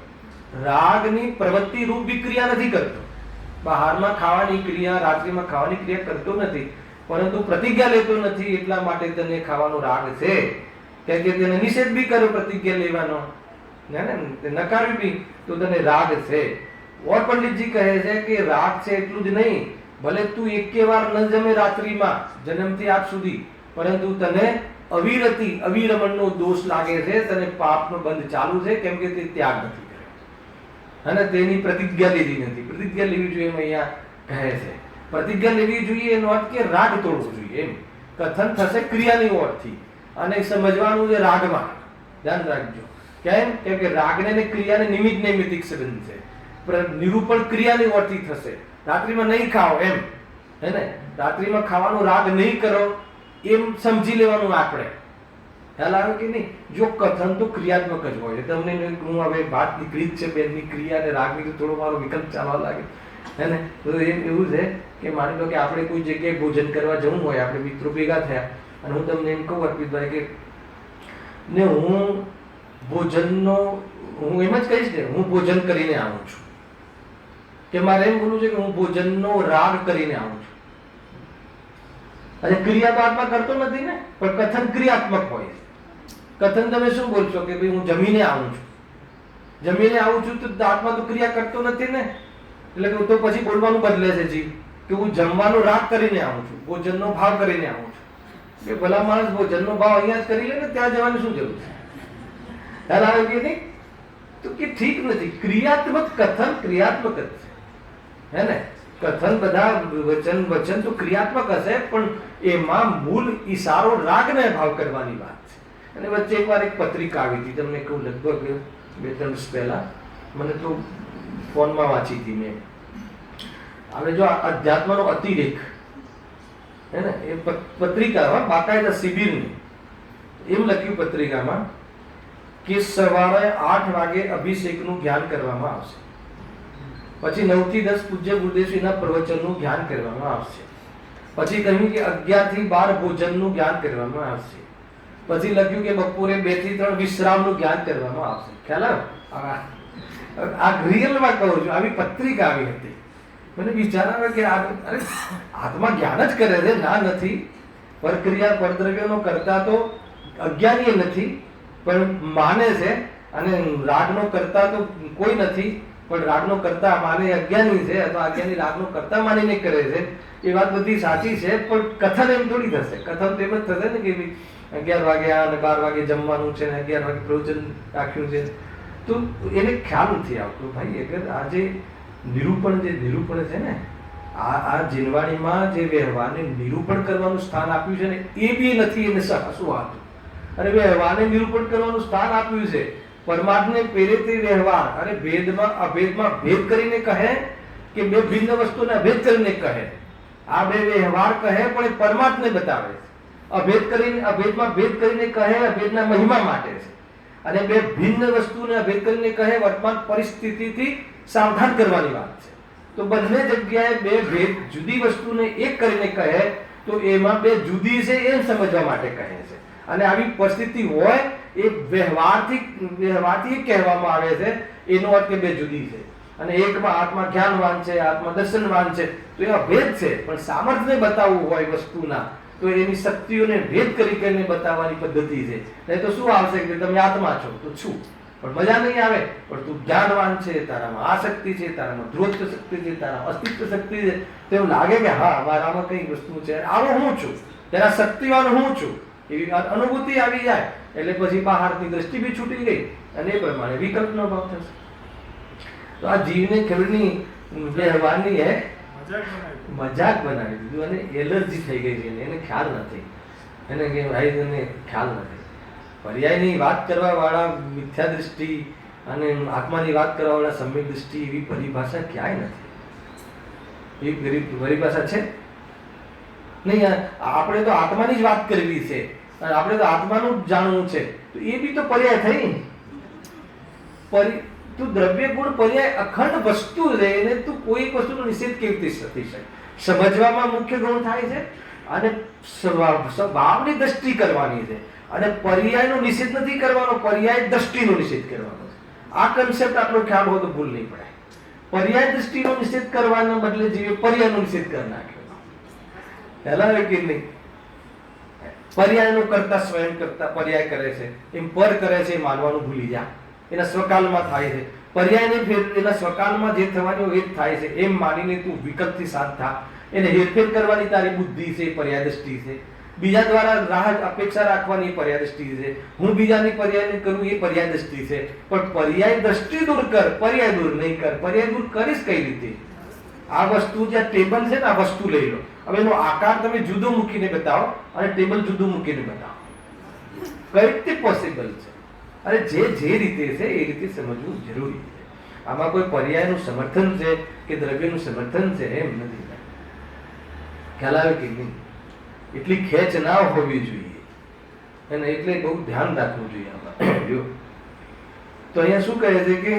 રાગની પ્રવૃત્તિ રૂપ વિક્રિયા નથી કરતો, બહારમાં ખાવાની ક્રિયા, રાત્રિમાં ખાવાની ક્રિયા કરતો નથી, પરંતુ પ્રતિજ્ઞા લેતો નથી, એટલા માટે તને ખાવાનો રાગ છે. કેમ કે તેને નિષેધ બી કર્યો પ્રતિજ્ઞા લેવાનો, નકારવી બી, તો તને રાગ છે. ઓર પંડિતજી કહે છે કે રાગ છે એટલું જ નહીં, ભલે તું એકે વાર ન જમે રાત્રિમાં જન્મથી આજ સુધી, પરંતુ તને અવિરતિ અવિરમણનો દોષ લાગે છે, તને પાપનો બંધ ચાલુ છે, કેમ કે તે ત્યાગ નથી કર્યો અને તેની પ્રતિજ્ઞા લીધી નથી. પ્રતિજ્ઞા લેવી જોઈએ એમ અહીંયા કહે છે. પ્રતિજ્ઞા લેવી જોઈએ એનો અર્થ કે રાગ તોડવો જોઈએ, એમ કથન થશે ક્રિયાની ઓરથી, અને સમજવાનું છે રાગમાં. ધ્યાન રાખજો. કેમ? કેમ કે રાગને ને ક્રિયાને નિમિત્ત નૈમિત્તિક સંબંધ છે. નિરૂપણ ક્રિયાની ઓરથી થશે. રાત્રિમાં નહીં ખાઓ એમ, હે ને, રાત્રિમાં ખાવાનો રાગ નહીં કરો એમ સમજી લેવાનું આપણે. ખ્યાલ આવે કે નહીં? જો કથન તો ક્રિયાત્મક જ હોય. તમને હું હવે વાત નીકળી જ છે બેનની ક્રિયા અને રાગની, તો થોડો મારો વિકલ્પ ચાલવા લાગે. હે ને? તો એવું છે કે માની લો કે આપણે કોઈ જગ્યાએ ભોજન કરવા જવું હોય, આપણે મિત્રો ભેગા થયા અને હું તમને એમ કહું અર્પિતભાઈ કે ને હું ભોજનનો હું એમ જ કહીશ ને, હું ભોજન કરીને આવું છું, કે મારે એમ બોલવું છે કે હું ભોજનનો રાગ કરીને આવું છું. અને ક્રિયા તો આત્મા કરતો નથી ને, પણ કથન ક્રિયાત્મક હોય છે. કથન તમે શું બોલશો કે ભાઈ હું જમીને આવું છું, જમીને આવું છું, તો આત્મા તો ક્રિયા કરતો નથી ને. એટલે કે તો પછી બોલવાનું બદલે છે જીવ કે હું જમવાનો રાગ કરીને આવું છું, ભોજનનો ભાવ કરીને આવું છું. કે ભલા માણસ ભોજનનો ભાવ અહીંયા જ કરી લે ને, ત્યાં જવાની શું જરૂર છે? ખ્યાલ આવે કે નહીં? તો કે ઠીક નથી. ક્રિયાત્મક કથન ક્રિયાત્મક જ છે, હે ને? કથન બધા વચન તો ક્રિયાત્મક હશે, પણ એમાં મૂળ ઈશારો રાગને ભાવ કરવાની વાત છે. અને વચ્ચે એકવાર એક પત્રિકા આવી હતી, તમને કહું લગભગ 2-3 વર્ષ પહેલા, મને તો ફોનમાં વાંચી હતી મેં. હવે જો અધ્યાત્મનો અતિરેક, હે ને, એ પત્રિકામાં બાકાયદા શિબિરની એમ લખ્યું પત્રિકામાં કે સવારે 8 વાગે અભિષેકનું ધ્યાન કરવામાં આવશે, પછી 9 થી 10 પૂજ્ય ગુરુદેવશ્રીના પ્રવચનનું ધ્યાન કરવામાં આવશે, પછી કહ્યું કે 11 થી 12 ભોજનનું ધ્યાન કરવામાં આવશે, પછી લખ્યું કે બપોરે 2 થી 3 વિશ્રામનું ધ્યાન કરવામાં આવશે. ખ્યાલ આવ્યો? આ રિયલમાં કહું છું, આવી પત્રિકા આવી હતી. મને વિચાર આવે કે અરે આત્મા જ્ઞાન જ કરે છે, ના નથી. પરક્રિયા પરદ્રવ્યનો કરતા તો અજ્ઞાની નથી, પણ માને છે. અને રાગનો કરતા તો કોઈ નથી, પણ રાગનો કરતા માને અજ્ઞાની છે, અથવા અજ્ઞાની રાગનો કરતા માનીને કરે છે. એ વાત બધી સાચી છે, પણ કથન એમ થોડી થશે. કથન તો એમ જ થશે ને કે 11 વાગે અને 12 વાગે જમવાનું છે ને 11 વાગે પ્રવચન રાખ્યું છે. તો એને ખ્યાલ નથી આવતો ભાઈ. અગર આ જે નિરૂપણ છે ને, આ જીનવાણીમાં જે વ્યવહારને નિરૂપણ કરવાનું સ્થાન આપ્યું છે ને, એ બી નથી. એને શું હતું? અને વ્યવહારને નિરૂપણ કરવાનું સ્થાન આપ્યું છે પરમાર્થને પ્રેરિત વ્યવહાર. અને ભેદમાં અભેદમાં ભેદ કરીને કહે કે બે ભિન્ન વસ્તુને અભેદ કરીને કહે. આ બે વ્યવહાર કહે પણ એ પરમાર્થને બતાવે છે. અભેદમાં ભેદ કરીને કહે અભેદના મહિમા માટે છે. અને બે ભિન્ન વસ્તુને અભેદ કરીને કહે વર્તમાન પરિસ્થિતિથી સાવધાન કરવાની વાત છે. તો બંને જગ્યાએ બે ભેદ જુદી વસ્તુને એક કરીને કહે તો એમાં બે જુદી છે એમ સમજવા માટે કહે છે. અને આવી પરિસ્થિતિ હોય એ વ્યવહારથી કહેવામાં આવે છે. એનો અર્થ કે બે જુદી છે. અને એકમાં આત્મા જ્ઞાનવાન છે, આત્મા દર્શનવાન છે, તો એ અભેદ છે. પણ સામર્થ્યને બતાવવું હોય વસ્તુના, તો એની શક્તિઓને ભેદ કરીને બતાવવાની પદ્ધતિ છે. નહીં તો શું આવશે કે તમે આત્મા છો તો છું, પણ મજા નહીં આવે. પણ તું જ્ઞાનવાન છે, તારામાં આ શક્તિ છે, તારામાં ધ્રુવત્વ શક્તિ છે, તારામાં અસ્તિત્વ શક્તિ છે, તો એવું લાગે કે હા મારામાં કઈ વસ્તુ છે, આવો હું છું, તેના શક્તિવાન હું છું, એવી અનુભૂતિ આવી જાય. એટલે પછી બહારની દ્રષ્ટિ બી છૂટી ગઈ અને એ પ્રમાણે વિકલ્પનો ભાવ થશે. તો આ જીવને ખેડની વ્યવહારની મજાક બનાવી દીધું અને એલર્જી થઈ ગઈ છે. એને ખ્યાલ નથી, એને કે ભાઈ એને ખ્યાલ નથી. પર્યાયની વાત કરવા વાળા મિથ્યા દૃષ્ટિ અને આત્માની વાત કરવા વાળા સમ્યક દૃષ્ટિ એવી પરિભાષા ક્યાંય નથી. એવી પરિભાષા છે નહીં. આપણે તો આત્માની જ વાત કરવી છે અને આપણે તો આત્માનું જ જાણવું છે, તો એ બી તો પર્યાય થઈ. તું દ્રવ્ય ગુણ પર્યાય અખંડ વસ્તુ છે, એને તું કોઈ વસ્તુનો નિષેધ કેવી રીતે થઈ શકે? સમજવામાં મુખ્ય ગુણ થાય છે અને સ્વભાવની દ્રષ્ટિ કરવાની છે. અને પર્યાયનો નિષેધ નથી કરવાનો, પર્યાય દ્રષ્ટિનો નિષેધ કરવાનો છે. આ કન્સેપ્ટ આપણો ખ્યાલ હોય તો ભૂલ નહીં પડે. પર્યાય દ્રષ્ટિનો નિષેધ કરવાના બદલે જીવે પર્યાયનો નિષેધ કરી નાખ્યો. પહેલા કે નહીં, પર્યાયનો કરતા સ્વયં કરતા પર્યાય કરે છે, એમ પર કરે છે એ માનવાનું ભૂલી જા. એના સ્વકાલમાં થાય છે. પર્યાયને ફેર એના સ્વકાલમાં જે થવાનું એ જ થાય છે એમ માનીને તું વિકલ્પથી સાથ થા. એને હેરફેર કરવાની તારી બુદ્ધિ છે, પર્યાય દ્રષ્ટિ છે. બીજા દ્વારા રાહ અપેક્ષા રાખવાની પર્યાય દ્રષ્ટિ છે. હું બીજાની પર્યાય કરું એ પર્યાય દ્રષ્ટિ છે. પણ પર્યાય દ્રષ્ટિ દૂર કર, પર્યાય દૂર નહીં કર. પર્યાય દૂર કરીશ કઈ રીતે? આ વસ્તુ જ્યાં ટેબલ છે ને, આ વસ્તુ લઈ લો. હવે એનો આકાર તમે જુદો મૂકીને બતાવો અને ટેબલ જુદું મૂકીને બતાવો, કઈ રીતે પોસિબલ છે? અને જે રીતે છે એ રીતે સમજવું જરૂરી છે. આમાં કોઈ પર્યાયનું સમર્થન છે કે દ્રવ્યનું સમર્થન છે એમ નથી. ખ્યાલ આવે કે નહીં? એટલી ખેંચ ના હોવી જોઈએ અને એટલે બહુ ધ્યાન રાખવું જોઈએ આમાં. જો તો અહીંયા શું કહે છે કે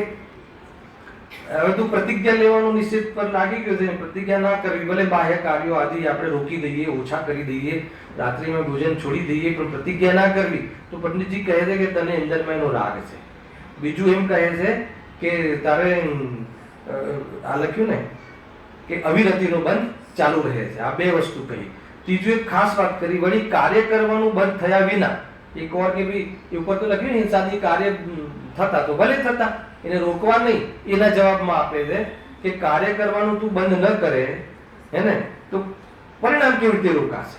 હવે તું પ્રતિજ્ઞા લેવાનું નિશ્ચિત પર લાગી ગયો છે, પ્રતિજ્ઞા ના કરવી, ભલે બાહ્ય કાર્યો આદિ આપણે રોકી દઈએ, ઓછા કરી દઈએ, રાત્રિમાં ભોજન છોડી દઈએ, પણ પ્રતિજ્ઞા ના કરવી, તો પંડિતજી કહે છે કે તને અંદરમાં એનો રાગ છે. બીજું એમ કહે છે કે તારે આ લખ્યું ને કે અવિરતિનો બંધ ચાલુ રહે છે. આ બે વસ્તુ કહી. ત્રીજું એક ખાસ વાત કરી, વળી કાર્ય કરવાનું બંધ થયા વિના, એક વાર કે ભાઈ એ ઉપર તો લખ્યું ને હિંસાથી કાર્ય થતા તો ભલે થતા, એને રોકવા નહીં. એના જવાબમાં આપે છે કે કાર્ય કરવાનું તું બંધ ન કરે હે ને તો પરિણામ કેવી રીતે રોકાશે?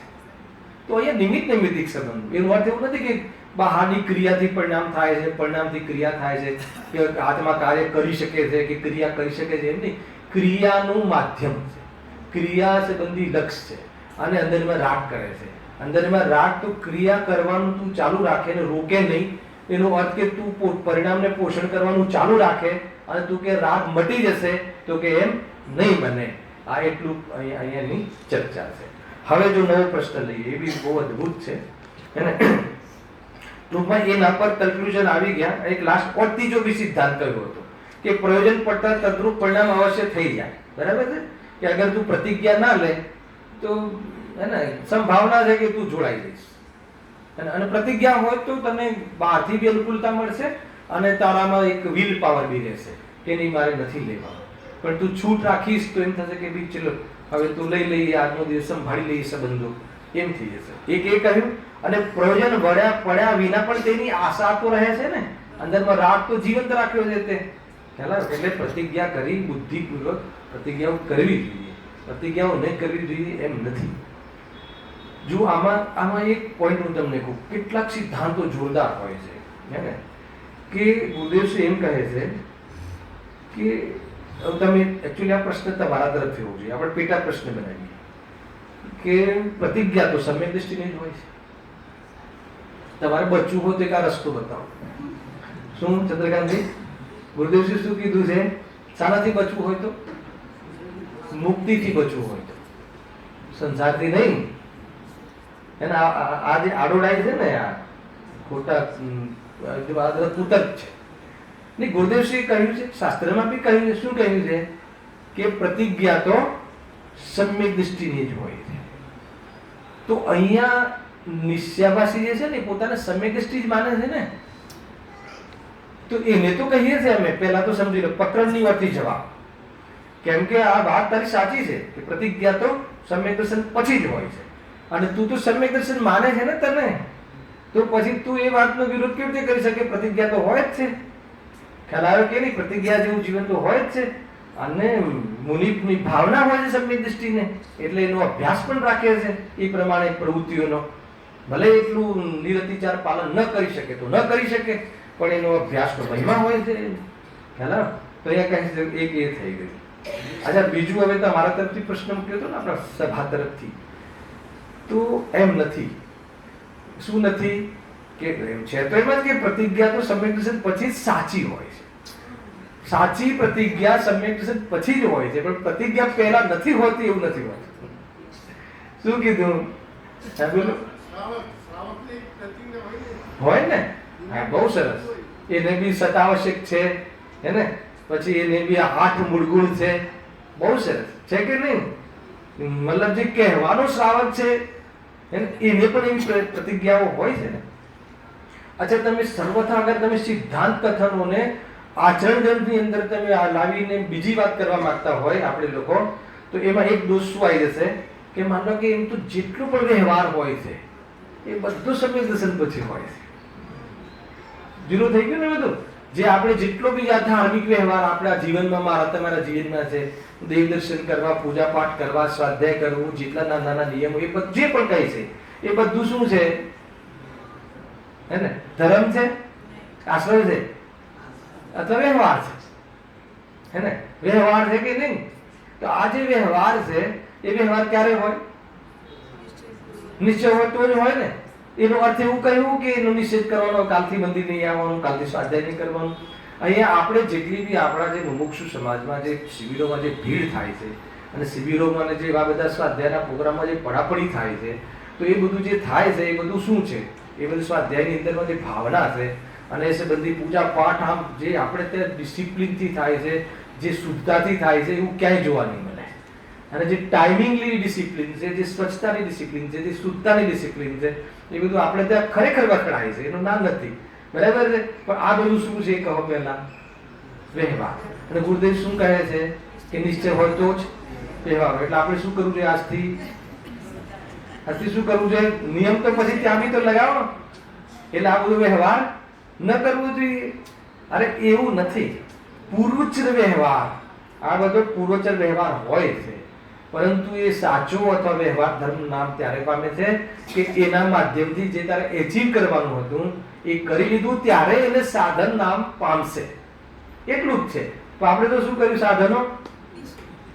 તો અહીંયા નિમિત્ત નૈમિત્તિક સંબંધ. એનો અર્થ એવું નથી કે બહારની ક્રિયાથી પરિણામ થાય છે, પરિણામથી ક્રિયા થાય છે, કે આત્મા કાર્ય કરી શકે છે કે ક્રિયા કરી શકે છે, એમ નહીં. ક્રિયાનું માધ્યમ છે, ક્રિયા સંબંધી લક્ષ છે, અને અંદરમાં રાગ કરે છે. અંદરમાં રાગ તો ક્રિયા કરવાનું તું ચાલુ રાખે ને રોકે નહીં. એનો અર્થ કે તું પરિણામને પોષણ કરવાનું ચાલુ રાખે અને તું કે રાગ મટી જશે, તો કે એમ નહીં બને. આ એટલું અહીંયાની ચર્ચા છે. હવે જો નવો પ્રશ્ન લઈએ, એ બી બહુ અદભુત છે ટૂંકમાં એના પર કન્ક્લુઝન આવી ગયા. એક લાસ્ટ ઓર ત્રીજો બી સિદ્ધાંત કહ્યો હતો કે પ્રયોજન પડતા તદ્રુપ પરિણામ અવશ્ય થઈ જાય. બરાબર છે કે અગર તું પ્રતિજ્ઞા ના લે તો હે ને સંભાવના છે કે તું જોડાઈ જઈશ, અને પ્રતિજ્ઞા હોય તો તને બહારથી બી અનુકૂળતા મળશે અને તારામાં એક વિલ પાવર બી રહેશે કે નહીં મારે નથી લેવા. પણ તું છૂટ રાખીશ તો એમ થશે કે ભાઈ ચલો હવે તું લઈ લઈએ, આજનો દિવસ સંભાળી લઈએ સંબંધો, એમ થઈ જશે. એક એ કહ્યું. અને પ્રયોજન પડ્યા વિના પણ તેની આશા તો રહે છે ને, અંદરમાં રાગ તો જીવંત રાખ્યો છે તે ખ્યાલ. એટલે પ્રતિજ્ઞા કરી, બુદ્ધિપૂર્વક પ્રતિજ્ઞાઓ કરવી જોઈએ, પ્રતિજ્ઞાઓ નહીં કરવી જોઈએ એમ નથી. જો આમાં એક પોઈન્ટ હું તમને કહું, કેટલાક સિદ્ધાંતો જોરદાર હોય છે હે ને કે ગુરુદેવ એમ કહે છે કે તમે એકચ્યુઅલી આ પ્રશ્ન તમારા તરફથી હોવો જોઈએ, આપણે પેટા પ્રશ્ન બનાવીએ કે પ્રતિજ્ઞા તો સમ્યક દ્રષ્ટિની જ હોય છે. તમારે બચવું હોય તો એક આ રસ્તો બતાવો. શું ચંદ્રકાંતજી, ગુરુદેવજી શું કીધું છે? શાનાથી બચવું હોય તો? મુક્તિથી બચવું હોય તો, સંસારથી નહીં. એને આ જે આડોડાઈ છે ને, આ ખોટા કુતર્ક છે ને. ગુરુદેવશ્રી કહ્યું છે, શાસ્ત્રમાં બી કહ્યું છે. શું કહ્યું છે? કે પ્રતિજ્ઞા તો સમ્યક દ્રષ્ટિની જ હોય છે. તો અહીંયા નિશ્ચયાભાસી જે છે ને પોતાને સમ્યક દ્રષ્ટિ જ માને છે ને, તો એને તો કહીએ છીએ અમે પહેલા તો સમજી લો, પ્રકરણની વર્તી જવાબ. કેમ કે આ વાત તારી સાચી છે કે પ્રતિજ્ઞા તો સમ્યક દર્શન પછી જ હોય છે, અને તું તો સમ્યક દર્શન માને છે ને તને, તો પછી તું એ વાતનો વિરોધ કેવી રીતે કરી શકે? પ્રતિજ્ઞા તો હોય જ છે. ખ્યાલ આવ્યો કે નહીં? પ્રતિજ્ઞા જેવું જીવન તો હોય જ છે, અને મુનિની ભાવના હોય છે સમ્યક દ્રષ્ટિને, એટલે એનો અભ્યાસ પણ રાખે છે એ પ્રમાણે પ્રવૃત્તિઓનો. ભલે એટલું નિરતિચાર પાલન ન કરી શકે તો ન કરી શકે, પણ એનો અભ્યાસનો મહિમા હોય છે. ખ્યાલ આવ્યો? તો અહીંયા કહે છે એક એ થઈ ગયું. અચ્છા, બીજું હવે તો મારા તરફથી પ્રશ્ન મૂક્યો હતો ને આપણા સભા તરફથી, તો એમ નથી. શું નથી? કે એમ છે તો એમ જ કે પ્રતિજ્ઞા તો સમ્યક દર્શન પછી જ સાચી હોય છે. સાચી પ્રતિજ્ઞા સમ્યક દર્શન પછી જ હોય છે, પણ પ્રતિજ્ઞા પહેલા નથી હોતી એવું નથી હોતું. શું કીધું? હોય ને? હા, બહુ સરસ. એને બી સતાવશ્યક છે હે ને, પછી એને બી 8 મૂળગુણ છે. બહુ સરસ છે કે નહીં? મતલબ જે કહેવાનો શ્રાવક છે એને પણ એવી પ્રતિજ્ઞાઓ હોય છે ને. અચ્છા, તમે સર્વથા અગર તમે સિદ્ધાંત કથનોને આચરણ ગ્રંથની અંદર તમે લાવીને બીજી વાત કરવા માંગતા હોય આપણે લોકો, તો એમાં એક દોષ શું આવી જશે કે માનો કે એમ તો જેટલું પણ વ્યવહાર હોય છે એ બધું સમ્યક દર્શન પછી હોય છે. જીરો થઈ ગયું ને બધું. જે આપણે જેટલો બી ધાર્મિક વ્યવહાર આપણા જીવનમાં, મારા તમારા જીવનમાં છે, દેવ દર્શન કરવા, પૂજા પાઠ કરવા, સ્વાધ્યાય કરવું, જેટલા નાના નાના નિયમો, એ બધું જે પણ કહે છે એ બધું શું છે? હે ને? ધર્મ છે, આશ્રય છે, અથવા વ્યવહાર છે. હે ને? વ્યવહાર છે કે નહીં? તો આ જે વ્યવહાર છે એ વ્યવહાર ક્યારે હોય? નિશ્ચય હોય તો જ હોય ને. એનો અર્થ એવું કહ્યું કે એનો નિષેધ કરવાનો, કાલથી મંદિર નહીં આવવાનું, કાલથી સ્વાધ્યાય નહીં કરવાનું. અહીંયા આપણે જેટલી બી આપણા જે મુમુક્ષુ સમાજમાં જે શિબિરોમાં જે ભીડ થાય છે, અને શિબિરોમાં જે આ બધા સ્વાધ્યાયના પ્રોગ્રામમાં જે પડાપડી થાય છે, તો એ બધું જે થાય છે એ બધું શું છે? એ બધું સ્વાધ્યાયની અંદરમાં જે ભાવના છે, અને એ સંબંધી પૂજા પાઠ આમ જે આપણે ત્યાં ડિસિપ્લિનથી થાય છે, જે શુદ્ધતાથી થાય છે એવું ક્યાંય જોવા નહીં મળે. અને જે ટાઈમિંગની ડિસિપ્લિન છે, જે સ્વચ્છતાની ડિસિપ્લિન છે, જે શુદ્ધતાની ડિસિપ્લિન છે, એ બધું આપણે ત્યાં ખરેખર વખણાય છે, એનું નામ નથી, બરાબર છે. પણ આ બધું શું છે કહો પહેલા? વ્યવહાર. અને ગુરુદેવ શું કહે છે કે નિશ્ચય હોય તો જ વ્યવહાર. એટલે આપણે શું કરવું જોઈએ આજથી શું કરવું જોઈએ? નિયમ તો પછી ત્યાં બી તો લગાવો. એટલે આ બધું વ્યવહાર ન કરવું જોઈએ. અરે એવું નથી, પૂર્વચર વ્યવહાર, આ બધો પૂર્વચર વ્યવહાર હોય છે, પરંતુ એ સાચો અથવા વ્યવહાર ધર્મ નામ ત્યારે પામે છે કે એના માધ્યમથી જે તારે એચીવ કરવાનું હતું એ કરી લીધું, ત્યારે એને સાધન નામ પામશે. એટલું જ છે. તો આપણે તો શું કર્યું? સાધનો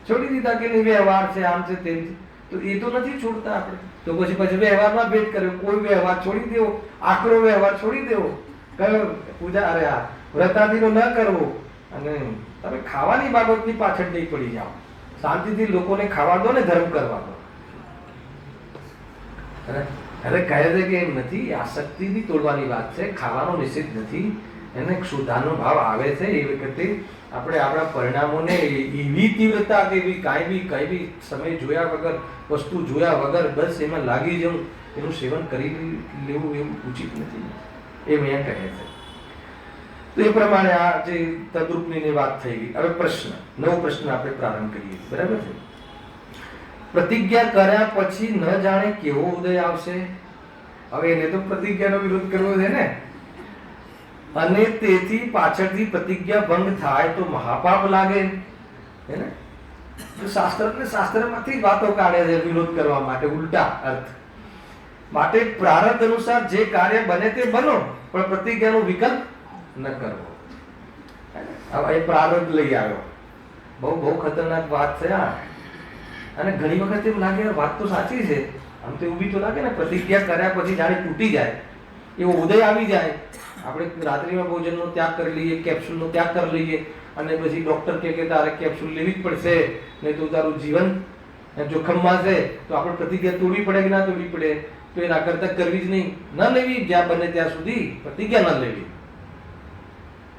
છોડી દીધા કે નહીં, વ્યવહાર છે, આમ છે, તેમ છે. તો એ તો નથી છોડતા આપણે. તો પછી વ્યવહારમાં ભેદ કર્યો. કોઈ વ્યવહાર છોડી દેવો, આકરો વ્યવહાર છોડી દેવો, કયો પૂજા, અરે આ વ્રતાદિનો ન કરવો, અને તમે ખાવાની બાબતની પાછળ નહીં પડી જાઓ. શાંતિથી લોકોને ખાવા દો ને ધર્મ કરવા દો. અરે કહે છે કે એમ નથી, આસક્તિથી તોડવાની વાત છે, ખાવાનો નિષેધ નથી. એને ક્ષુધાનો ભાવ આવે છે એ વખતે આપણે આપણા પરિણામોને એવી તીવ્રતા કે એવી કઈ બી સમય જોયા વગર, વસ્તુ જોયા વગર બસ એમાં લાગી જવું, એનું સેવન કરી લેવું એવું ઉચિત નથી, એમ અહીંયા કહે છે. તો એ પ્રમાણે આ જે તદ્રુપની વાત થઈ ગઈ. હવે પ્રશ્ન, નવો પ્રશ્ન આપણે પ્રારંભ કરીએ, બરાબર છે. પ્રતિજ્ઞા કર્યા પછી ન જાણે કેવો ઉદય આવશે. હવે એને તો પ્રતિજ્ઞાનો વિરોધ કરવો છે ને, અને તેથી પાછળથી પ્રતિજ્ઞા ભંગ થાય તો મહાપાપ લાગે, હે ને? તો શાસ્ત્રમાંથી વાતો કાઢે છે વિરોધ કરવા માટે, ઉલટા અર્થ માટે. પ્રારબ્ધ અનુસાર જે કાર્ય બને તે બનો, પણ પ્રતિજ્ઞાનો વિકલ્પ ન કરવો. હવે એ પ્રારબ્ધ લઈ આવ્યો. બહુ ખતરનાક વાત છે આ. અને ઘણી વખત એમ લાગે વાત તો સાચી છે, આમ તો એવું બી તો લાગે ને, પ્રતિજ્ઞા કર્યા પછી જાણે તૂટી જાય, એવો ઉદય આવી જાય. આપણે રાત્રિમાં ભોજનનો ત્યાગ કરી લઈએ, કેપ્સ્યુલનો ત્યાગ કરી લઈએ, અને પછી ડોક્ટર કે તારે કેપ્સ્યુલ લેવી જ પડશે, નહીં તો તારું જીવન જોખમમાં છે. તો આપણે પ્રતિજ્ઞા તોડવી પડે કે ના તોડવી પડે? તો એના કરતા કરવી જ નહીં, ન લેવી, જ્યાં બને ત્યાં સુધી પ્રતિજ્ઞા ન લેવી.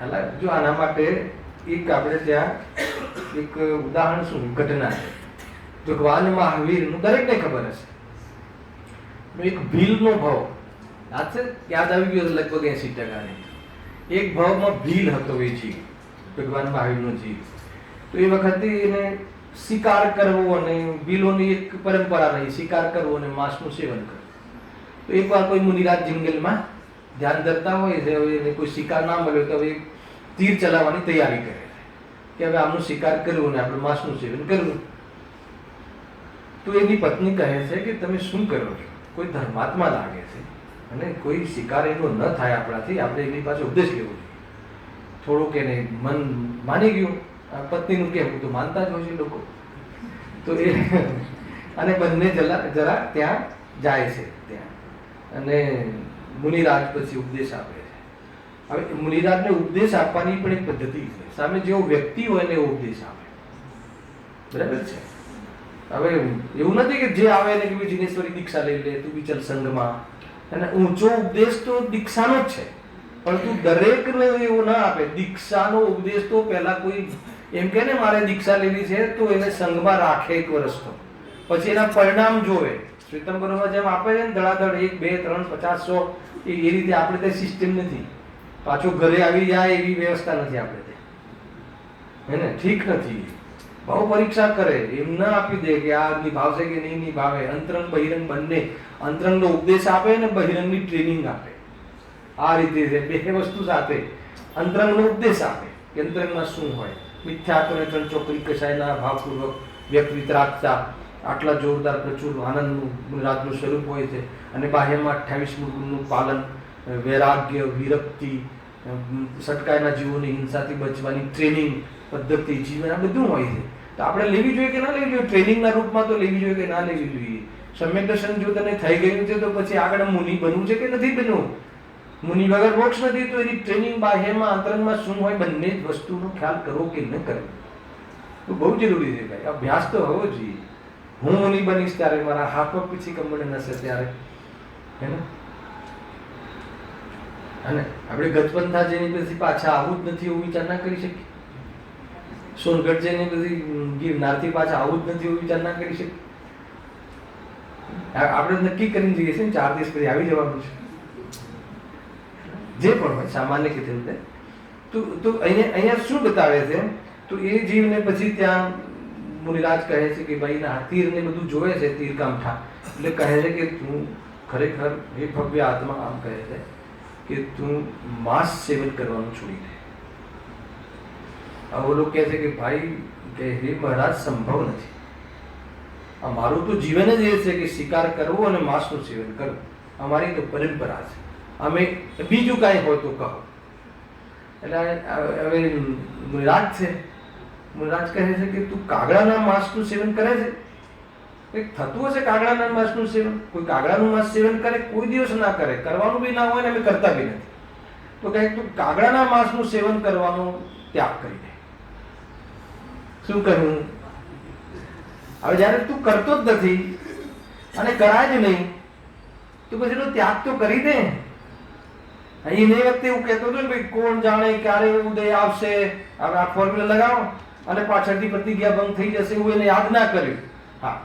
એટલે જો આના માટે એક આપણે ત્યાં એક ઉદાહરણ, શું ઘટના છે, ભગવાન મહાવીરનું દરેકને ખબર હશે. એક ભીલનો ભાવ યાદ આવી ગયો, લગભગ 80%. એક ભાવમાં ભીલ હતો, એ જીવ, ભગવાન મહાવીરનો જીવ. તો એ વખતે એને શિકાર કરવો, અને ભીલોની એક પરંપરા રહી, શિકાર કરવો અને માંસનું સેવન કરવું. તો એકવાર કોઈ મુનિરાજ જંગલમાં ધ્યાન ધરતા હોય છે, એને કોઈ શિકાર ના મળ્યો તો હવે તીર ચલાવવાની તૈયારી કરે કે હવે આમનો શિકાર કરવો ને આપણે માંસનું સેવન કરવું. તો એની પત્ની કહે છે કે તમે શું કરો છો? કોઈ ધર્માત્મા લાગે છે, અને કોઈ શિકાર એનો ન થાય આપણાથી, આપણે એની પાસે ઉપદેશ લેવો જોઈએ. થોડુંક એને મન માની ગયું, પત્નીનું કહેવું તો માનતા જ હોય છે લોકો. તો એ અને બંને જરા ત્યાં જાય છે ત્યાં, અને મુનિરાજ પછી ઉપદેશ આપે છે. હવે મુનિરાજને ઉપદેશ આપવાની પણ એક પદ્ધતિ છે. સામે જેવો વ્યક્તિ હોય ને એવો ઉપદેશ આપે, બરાબર છે. હવે એવું નથી કે જે આવે એને કે જીનેશ્વરી દીક્ષા લઈ લે, તું બી ચલ સંઘમાં. અને ઊંચો ઉપદેશ તો દીક્ષાનો જ છે, પણ તું દરેકને એવો ના આપે. દીક્ષાનો ઉપદેશ તો પહેલા કોઈ એમ કે ને મારે દીક્ષા લેવી છે, તો એને સંઘમાં રાખે 1 વર્ષ, તો પછી એના પરિણામ જોવે. શ્વેતાંબરમાં જેમ આપે છે ને ધડાધડ 1, 2, 3, 50, 100, એ રીતે આપણે ત્યાં સિસ્ટમ નથી. પાછો ઘરે આવી જાય એવી વ્યવસ્થા નથી આપણે ત્યાં, હે ને? ઠીક નથી. બહુ પરીક્ષા કરે, એમ ના આપી દે કે આ નિભાવશે કે નહીં નિભાવે. અંતરંગ બહિરંગ બંને, અંતરંગનો ઉપદેશ આપે ને બહિરંગની ટ્રેનિંગ આપે. આ રીતે છે, બે વસ્તુ સાથે. અંતરંગનો ઉપદેશ આપે કે અંતરંગમાં શું હોય, મિથ્યાત્વને ત્રણ ચોકડી કસાયના ભાવપૂર્વક વ્યક્ત વિતરાગતા, આટલા જોરદાર પ્રચુર આનંદનું રાજનું સ્વરૂપ હોય છે. અને બાહ્યમાં 28 ગુણનું પાલન, વૈરાગ્ય, વિરક્તિ, સટકાયેલા જીવોની હિંસાથી બચવાની ટ્રેનિંગ પદ્ધતિ, જીવન, આ બધું હોય છે. તો આપણે લેવી જોઈએ કે ના લેવી જોઈએ? ટ્રેનિંગના રૂપમાં તો લેવી જોઈએ કે ના લેવી જોઈએ? સમ્યક દર્શન જો તને થઈ ગયું છે તો પછી આગળ મુનિ બનવું છે કે નથી બનવું? મુનિ વગર મોક્ષ નથી, તો એની ટ્રેનિંગ બાહ્યમાં અંતરંગમાં શું હોય, બંને જ વસ્તુનો ખ્યાલ કરવો કે ન કરવો, તો બહુ જરૂરી છે ભાઈ. અભ્યાસ તો હોવો જોઈએ. હું મુનિ બનીશ ત્યારે મારા હાથમાં પીછી કમળે નશે ત્યારે, હે ને? અને આપણે ગતપંથા જેની પછી પાછા આવું જ નથી એવું વિચાર ના કરી શકીએ. સોનગઢ જઈને બધી ગિરનારથી પાછા આવું જ નથી એવું વિચાર ના કરી શકે. આપણે નક્કી કરીને જઈએ છીએ 4 દિવસ પછી આવી જવાનું છે, જે પણ હોય સામાન્ય રીતે. તો અહીંયા શું બતાવે છે? તો એ જીવને પછી ત્યાં મુનિરાજ કહે છે કે ભાઈ ના તીર ને બધું જોવે છે, તીર કામઠા, એટલે કહે છે કે તું ખરેખર એ ભવ્ય આત્મા આમ કહે છે કે તું માંસ સેવન કરવાનું છોડી દે. હવે લોકો કહે છે કે ભાઈ કે હે મહારાજ સંભવ નથી, અમારું તો જીવન જ એ છે કે શિકાર કરવો અને માંસનું સેવન કરવું, અમારી તો પરંપરા છે, અમે બીજું કાંઈ હોય તો કહો. એટલે હવે મુનિરાજ છે, મુનિરાજ કહે છે કે તું કાગડાના માંસનું સેવન કરે છે? કંઈક થતું હશે કાગડાના માંસનું સેવન? કોઈ કાગડાનું માંસ સેવન કરે? કોઈ દિવસ ના કરે, કરવાનું બી ના હોય ને અમે કરતા બી નથી. તો કહે તું કાગડાના માંસનું સેવન કરવાનો ત્યાગ કરી દે. શું કહ્યું? હવે જયારે તું કરતો જ નથી અને કરાય જ નહીં તો પછી એનો ત્યાગ તો કરી દે. અહીં એ વખતે એવું કહેતો હતો ને ભાઈ કોણ જાણે ક્યારે ઉદય આવશે, હવે આ ફોર્મ્યુલા લગાવો અને પાછળથી પ્રતિજ્ઞા ભંગ થઈ જશે એવું એને યાદ ના કર્યું. હા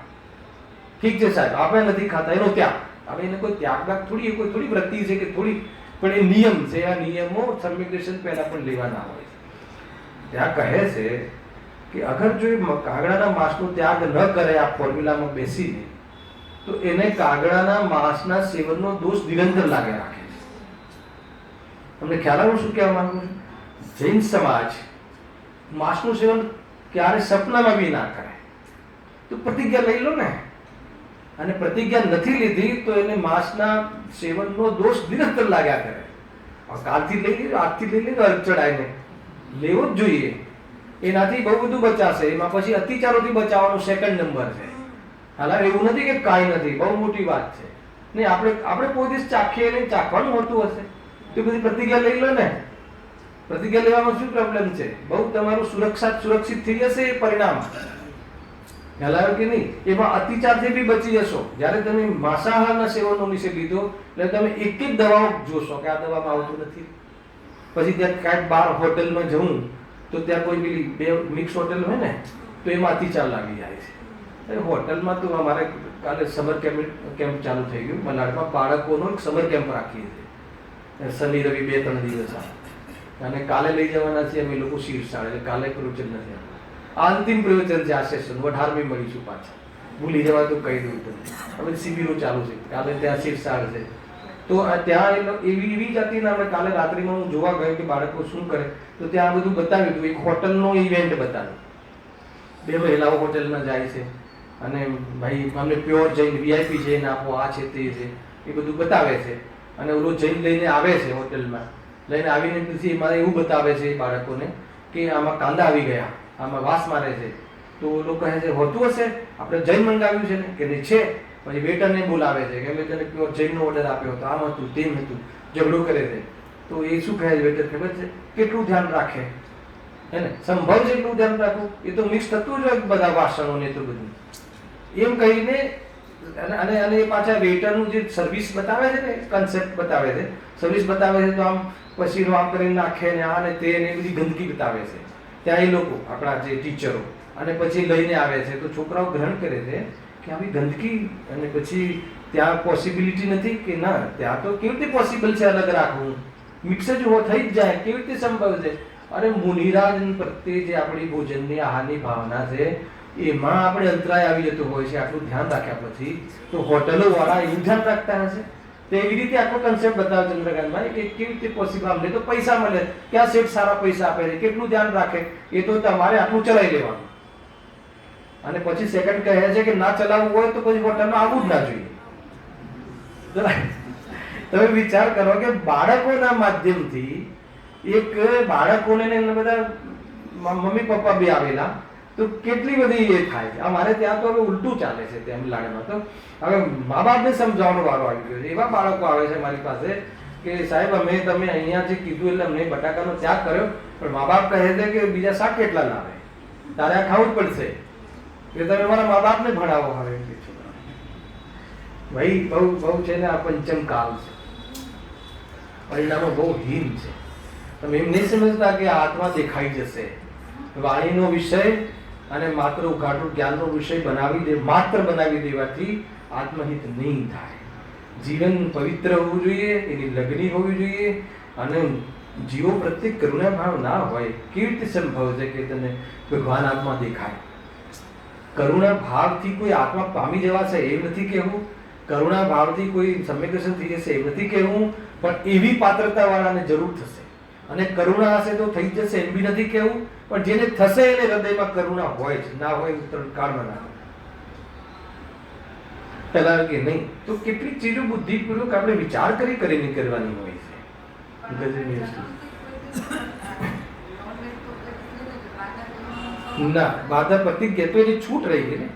ઠીક છે સાહેબ, આપણે નથી ખાતા, એનો ત્યાગ. હવે એને કોઈ ત્યાગ થોડી, કોઈ થોડી વૃત્તિ છે કે થોડી, પણ એ નિયમ છે. આ નિયમો સર્મિગ્રેશન પહેલા પણ લેવાના હોય છે. ત્યાં કહે છે કે અગર જો એ કાગડાના માંસનો ત્યાગ ન કરે આ ફોર્મ્યુલામાં બેસીને, તો એને કાગડાના માંસના સેવનનો દોષ નિરંતર લાગે રાખે છે. તમને ખ્યાલ આવે શું કહેવા માંગુ છું? જૈન સમાજ માંસનું સેવન ક્યારે સપનામાં બી ના કરે. તો પ્રતિજ્ઞા લઈ લો ને, અને પ્રતિજ્ઞા નથી લીધી તો એને માંસના સેવનનો દોષ નિરંતર લાગ્યા કરે. કાલથી લઈ લીધો, આજથી લઈ લીધો, ચડાઈને લેવો જ જોઈએ. એનાથી બહુ બધું બચાશે. એમાં પછી અત્યાચારોથી બચાવવાનો સેકન્ડ નંબર છે. હાલ એવું નથી કે કાંઈ નથી, બહુ મોટી વાત છે. નહીં આપણે કોઈ દિવસ ચાખીએ નહીં, ચાખવાનું હોતું હશે તો બધી પ્રતિજ્ઞા લઈ લો ને. પ્રતિજ્ઞા લેવામાં શું પ્રોબ્લેમ છે? બહુ તમારું સુરક્ષિત થઈ જશે એ પરિણામ. ખ્યાલ આવ્યો કે નહીં? એમાં અત્યાચારથી બી બચી જશો. જ્યારે તમે માંસાહારના સેવનનો નિષેધ લીધો એટલે તમે એક એક દવાઓ જોશો કે આ દવામાં આવતું નથી. પછી ત્યાં કાંઈક બહાર હોટલમાં જવું તો ત્યાં કોઈ પેલી બે મિક્સ હોટેલ હોય ને તો એમાં અત્યાચાર લાગી જાય છે. હોટલમાં તો અમારે કાલે સમર કેમ્પ ચાલુ થઈ ગયું મલાડમાં. બાળકોનો એક સમર કેમ્પ રાખીએ છીએ શનિ રવિ 2-3 દિવસ, અને કાલે લઈ જવાના છીએ અમે લોકો શિરસાળ. એટલે કાલે પ્રવચન નથી, આ અંતિમ પ્રવચન છે આ સેશન. 18મી મળીશું પાછા, ભૂલી જવા તો કહી દઉં તમને. હવે શિબિરો ચાલુ છે, કાલે ત્યાં શિરસાળ છે. તો ત્યાં એવી જાતિના આપણે કાલે રાત્રિમાં હું જોવા ગયો કે બાળકો શું કરે, તો ત્યાં બધું બતાવ્યું હતું. એક હોટલનો ઇવેન્ટ બતાવ્યો. 2 મહિલાઓ હોટલમાં જાય છે અને ભાઈ અમને પ્યોર જૈન VIP જૈન આપો, આ છે તે છે, એ બધું બતાવે છે. અને ઓલો જૈન લઈને આવે છે હોટલમાં, લઈને આવીને પછી એમાં એવું બતાવે છે એ બાળકોને કે આમાં કાંદા આવી ગયા, આમાં વાસ મારે છે. તો લોકો કહે છે હોતું હશે, આપણે જૈન મંગાવ્યું છે ને કે નહીં છે. પછી વેટરને બોલાવે છે કે અમે તને પ્યોર જૈનનો ઓર્ડર આપ્યો હતો, આમ હતું તેમ હતું, ઝઘડો કરે છે. તો એ શું કહે છે વેટર ખબર છે? કેટલું ધ્યાન રાખે હે ને, સંભવ છે એટલું ધ્યાન રાખવું. એ તો મિક્સ થતું જ હોય બધા વાસણો ને તો બધું એમ કહીને. અને એ પાછા વેટરનું જે સર્વિસ બતાવે છે ને, કન્સેપ્ટ બતાવે છે, સર્વિસ બતાવે છે તો આમ પછીનો આમ કરીને નાખે ને આ ને તે ને બધી ગંદકી બતાવે છે ત્યાં એ લોકો આપણા જે ટીચરો. અને પછી લઈને આવે છે તો છોકરાઓ ગ્રહણ કરે છે કે આવી ગંદકી. અને પછી ત્યાં પોસિબિલિટી નથી કે ના, ત્યાં તો કેવી રીતે પોસિબલ છે અલગ રાખવું, મિક્સ જ થઈ જ જાય, કેવી રીતે સંભવ છે? અરે મુનિરાજ પ્રત્યે જે આપણી ભોજનની આહારની ભાવના છે એમાં આપણે અંતરાય આવી જતો હોય છે. આટલું ધ્યાન રાખ્યા પછી તો હોટલો વાળા એવું ધ્યાન રાખતા હશે. તો એવી રીતે આખો કન્સેપ્ટ બતાવે ચંદ્રકાંતભાઈ કે કેવી રીતે પોસિબલ. અમને તો પૈસા મળે, ક્યાં શેઠ સારા પૈસા આપે છે, કેટલું ધ્યાન રાખે, એ તો તમારે આટલું ચલાવી લેવાનું. અને પછી સેકન્ડ કહે છે કે ના ચલાવવું હોય તો પછી હોટલમાં આવવું જ ના જોઈએ. તમે વિચાર કરો કે બાળકોના માધ્યમથી એક બાળકોને બધા મમ્મી પપ્પા બી આવેલા તો કેટલી બધી એ થાય છે. અમારે ત્યાં તો હવે ઉલટું ચાલે છે તમિલનાડુમાં. તો હવે મા બાપને સમજાવવાનો વારો આવી ગયો છે. એવા બાળકો આવે છે મારી પાસે કે સાહેબ અમે તમે અહીંયા જે કીધું એટલે અમને બટાકાનો ત્યાગ કર્યો, પણ મા બાપ કહે છે કે બીજા શાક કેટલા લાવે, તારે આ ખાવું જ પડશે, કે તમે મારા મા બાપને ભણાવો. હવે ભાઈ બહુ છે ને આ પંચમ કાલ છે, પરિણામો બહુ હીન છે. તમે એમ નહીં સમજતા કે આત્મા દેખાઈ જશે. વાણીનો વિષય અને માત્ર ઉઘાડું જ્ઞાનનો વિષય બનાવી દેવાથી આત્મહિત નહીં થાય. જીવન પવિત્ર હોવું જોઈએ, એની લગની હોવી જોઈએ, અને જીવો પ્રત્યે કરુણા ભાવ ના હોય કેવી રીતે સંભવ છે કે તને ભગવાન આત્મા દેખાય? કરુણા ભાવથી કોઈ આત્મા પામી જવાશે એમ નથી કહેવું, કરુણા ભાવથી કોઈ સમ્યક દર્શન થઈ જશે એમ નથી કહેવું, પણ એવી પાત્રતા વાળાને જરૂર થશે. અને કરુણા હશે તો થઈ જશે એમ બી નથી કહેવું, પણ જેને થશે એને હૃદયમાં કરુણા હોય છે, ના હોય ત્રણ કાળમાં ના હોય. પેલા કે નહીં તો કેટલીક ચીજો બુદ્ધિપૂર્વક આપણે વિચાર કરીને કરવાની હોય છે. ના, બાધા પ્રતિજ્ઞા તો એની છૂટ રહી ગઈ ને.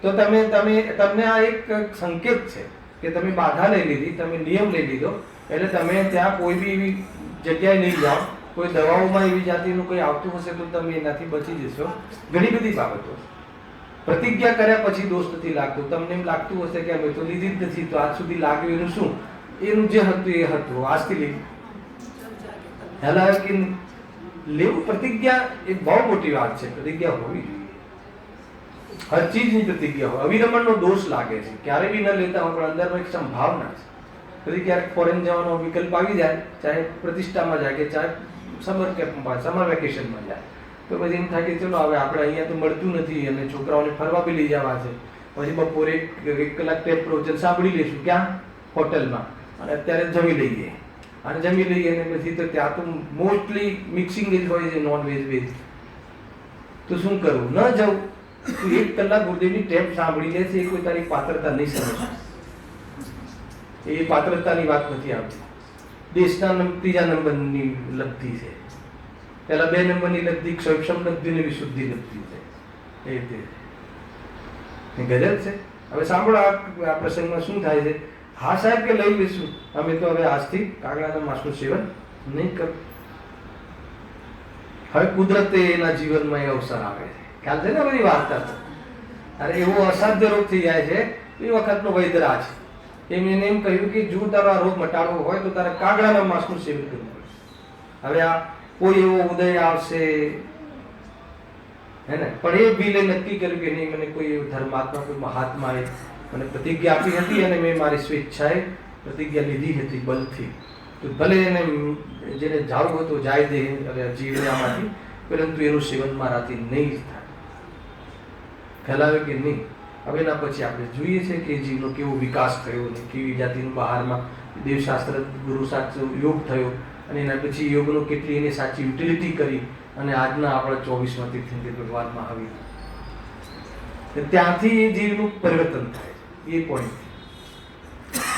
તો તમને આ એક સંકેત છે કે તમે બાધા લઈ લીધી, તમે નિયમ લઈ લીધો, એટલે તમે ત્યાં કોઈ બી એવી જગ્યાએ નહીં જાઓ. કોઈ દવાઓમાં એવી જાતિનું કોઈ આવતું હશે તો તમે એનાથી બચી જશો. ઘણી બધી બાબતો પ્રતિજ્ઞા કર્યા પછી દોષ નથી લાગતો. તમને એમ લાગતું હશે કે અમે તો લીધી જ નથી, તો આજ સુધી લાગ્યું એનું શું? એનું જે હતું એ હતું, આજથી લીધું. હેલા કે લેવું પ્રતિજ્ઞા એ બહુ મોટી વાત છે. પ્રતિજ્ઞા હોવી જોઈએ, હર ચીજની પ્રતિજ્ઞા હોય. અવિરમણનો દોષ લાગે છે, ક્યારે બી ન લેતા હોય, પણ અંદરમાં એક સંભાવના છે. પછી ક્યારેક ફોરેન જવાનો વિકલ્પ આવી જાય, ચાહે પ્રતિષ્ઠામાં જાય કે ચાહે સમર કેમ્પમાં, સમર વેકેશનમાં જાય, તો પછી એમ થાય કે ચલો હવે આપણે અહીંયા તો મળતું નથી અને છોકરાઓને ફરવા બી લઈ જવા છે. પછી બપોરે 1 કલાક ટેપ પ્રવચન સાંભળી લઈશું ક્યાં? હોટલમાં. અને અત્યારે જમી લઈએ, અને જમી લઈએ અને પછી તો ત્યાં તો મોસ્ટલી મિક્સિંગ જ હોય છે, નોન વેજ વેજ. તો શું કરવું? ન જવું. તું 1 કલાક ગુરુદેવની ટેપ સાંભળી લે છે, એ કોઈ તારી પાત્રતા નહીં સમજે. એ પાત્રતાની વાત નથી આવતી. દેશના 3જા નંબરની લબ્ધિ છે. પહેલા 2 નંબરની લબ્ધિ ક્ષમ લબ્ધિ ને વિશુદ્ધિ લબ્ધિ છે. એ રીતે ગજબ છે. હવે સાંભળો આ પ્રસંગમાં શું થાય છે. હા સાહેબ કે લઈ લઈશું, અમે તો હવે આજથી કાગડાના માંસનું સેવન નહીં કર. હવે કુદરતે એના જીવનમાં એ અવસર આવે છે. ખ્યાલ છે ને બધી વાર્તા? અરે એવો અસાધ્ય રોગ થઈ જાય છે, એ વખતનો વૈદરાજ એને એમ કહ્યું કે જો તારો આ રોગ મટાડવો હોય તો તારે કાગડાના માંસનું સેવન કરવું પડશે. હવે આ કોઈ એવો ઉદય આવશે હે ને, પણ એ બિલે નક્કી કર્યું કે નહીં, મને કોઈ ધર્માત્મા, કોઈ મહાત્માએ મને પ્રતિજ્ઞા આપી હતી અને મેં મારી સ્વેચ્છાએ પ્રતિજ્ઞા લીધી હતી બલથી. તો ભલે એને જેને જાવું હતો જાય દે જીવનમાંથી, પરંતુ એનું સેવન મારાથી નહીં જ થાય. ફેલાવે કે નહીં. હવે એના પછી આપણે જોઈએ છે કે જીવનો કેવો વિકાસ થયો ને કેવી જાતિનું બહારમાં દેવશાસ્ત્ર ગુરુ સાચો યોગ થયો, અને એના પછી યોગનો કેટલી એને સાચી યુટિલિટી કરી, અને આજના આપણા 24મા તીર્થંકર ભગવાન મહાવીર, ત્યાંથી એ જીવનું પરિવર્તન થાય એ પોઈન્ટ.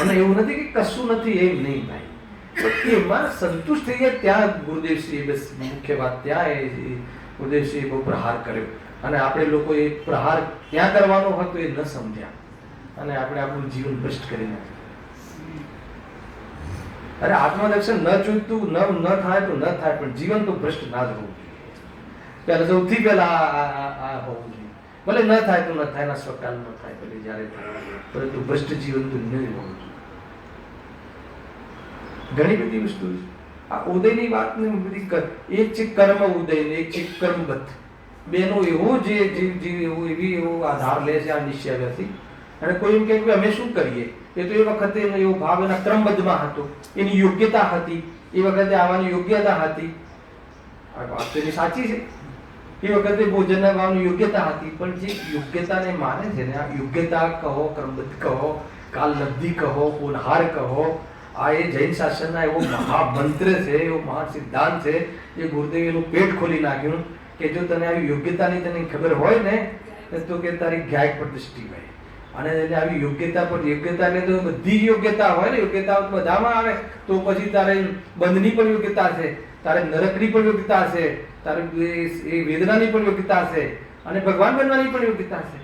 અને એવું નથી કે કશું નથી એમ નહીં ભાઈ, એમાં સંતુષ્ટ થઈ ગયા. ત્યાં ગુરુદેવશ્રીએ બસ મુખ્ય વાત ત્યાં એ ગુરુદેવશ્રીએ બહુ પ્રહાર કર્યો, અને આપણે લોકો એ પ્રહાર ત્યાં કરવાનો હતો એ ન સમજ્યા, અને આપણે આપણું જીવન ભ્રષ્ટ કરી નાખ્યું. અરે આત્મદર્શન ન જોઈતું ન થાય તો ન થાય, પણ જીવન તો ભ્રષ્ટ ના જ હોવું જોઈએ. પહેલા સૌથી પહેલા આ હોવું જોઈએ. ભલે ન થાય તો ન થાય, ના સ્વકાલ ન થાય ભલે જ્યારે થાય, પરંતુ ભ્રષ્ટ જીવન તો નહીં હોવું જોઈએ. ઘણી બધી વસ્તુ આ ઉદયની વાત ને બધી એક છે કર્મ ઉદય ને એક છે કર્મબદ્ધ. બેનો એવો એવો આધાર લે છે આ નિશ્ચયથી. અને કોઈ એમ કહે કે અમે શું કરીએ, એ તો એ વખતે એવો ભાવ એના ક્રમબદ્ધમાં હતો, એની યોગ્યતા હતી, એ વખતે આવવાની યોગ્યતા હતી. આ વાત એની સાચી છે, એ વખતે ભોજનના ભાવની યોગ્યતા હતી, પણ જે યોગ્યતાને માને છે ને, આ યોગ્યતા કહો, ક્રમબદ્ધ કહો, કાલ લબ્ધિ કહો, પુનહાર કહો, આ એ જૈન શાસનના એવો મહામંત્ર છે, એવો મહા સિદ્ધાંત છે, જે ગુરુદેવે એનું પેટ ખોલી નાખ્યું કે જો તને આવી યોગ્યતાની તને ખબર હોય ને તો કે તારી જ્ઞાયક પર દૃષ્ટિ હોય. અને એને આવી યોગ્યતા પર યોગ્યતાને તો બધી યોગ્યતા હોય ને, યોગ્યતા બધામાં આવે તો પછી તારે બંધની પણ યોગ્યતા છે, તારે નરકની પણ યોગ્યતા છે, તારે એ વેદનાની પણ યોગ્યતા છે, અને ભગવાન બનવાની પણ યોગ્યતા છે.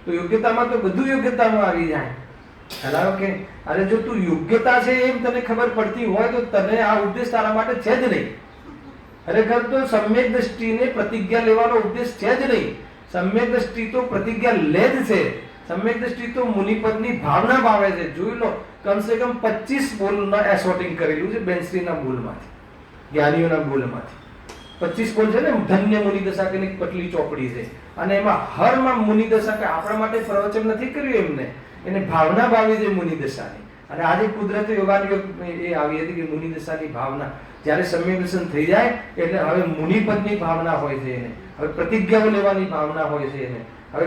તો યોગ્યતામાં તો બધું યોગ્યતામાં આવી જાય. ખ્યાલ કે અરે જો તું યોગ્યતા છે એમ તને ખબર પડતી હોય તો તને આ ઉપદેશ તારા માટે છે જ નહીં. ખરેખર તો સમ્યક દ્રષ્ટિને પ્રતિજ્ઞા લેવાનો ઉપદેશ છે જ નહીં. સમ્યક દ્રષ્ટિ તો પ્રતિજ્ઞા લે જ છે. સમ્યક દ્રષ્ટિ તો મુનિપદની ભાવના ભાવે છે. જોઈ લો, કમસે કમ 25 બોલના એસોર્ટિંગ કરેલું છે બેનશ્રીના બોલમાંથી, જ્ઞાનીઓના બોલમાંથી. 25 બોલ છે ને, ધન્ય મુનિ દશા કે પટલી ચોપડી છે, અને એમાં હરમાં મુનિ દશા કે આપણા માટે પ્રવચન નથી કર્યું એમને, એને ભાવના ભાવી છે મુનિ દશાની. અને આજે કુદરતી યોગાની એ આવી હતી કે મુનિ દશાની ભાવના જ્યારે સમ્યક દર્શન થઈ જાય એટલે હવે મુનિપદની ભાવના હોય છે એને, હવે પ્રતિજ્ઞાઓ લેવાની ભાવના હોય છે એને, હવે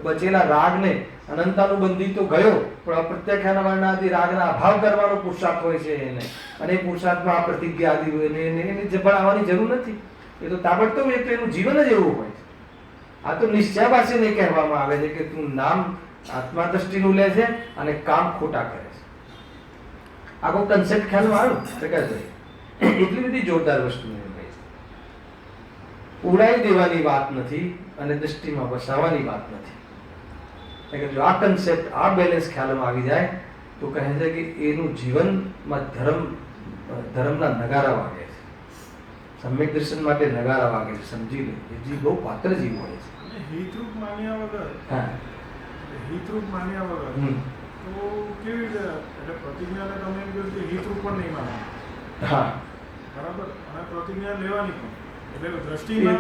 બચેલા રાગને અનંતાનુબંધી તો ગયો પણ અપ્રત્યાખ્યાન વર્ણાથી રાગના અભાવ કરવાનો પુરુષાર્થ હોય છે એને, અને એ પુરુષાર્થમાં આ પ્રતિજ્ઞા આદિ હોય એને જપડાવવાની જરૂર નથી. એ તો તાબડતોબ એ તો એનું જીવન જ એવું હોય છે. આ તો નિશ્ચયવાસીને કહેવામાં આવે છે કે તું નામ આત્મા દ્રષ્ટિનું લે છે અને કામ ખોટા કરે છે. આખો કન્સેપ્ટ ખ્યાલમાં આવ્યો પ્રકાશભાઈ? એટલી બધી જોરદાર વસ્તુ ઉડાઈ દેવાની વાત નથી અને દ્રષ્ટિમાં વસાવવાની વાત નથી. જો આ કન્સેપ્ટ, આ બેલેન્સ ખ્યાલમાં આવી જાય તો કહે છે કે એનું જીવનમાં ધર્મના નગારા વાગે છે, સમ્યક દર્શન માટે નગારા વાગે છે. સમજી લે એ જીવ બહુ પાત્ર જીવ હોય છે. હિતરૂપ માન્યા વગર, હા, હિતરૂપ માન્યા વગર તો કેવી રીતે? એટલે પ્રતિજ્ઞાને તમે એમ કહો કે હિતરૂપ પણ નહીં માનવાનું, હા બરાબર, અને પ્રતિજ્ઞા લેવાની પણ, એટલે દ્રષ્ટિમાં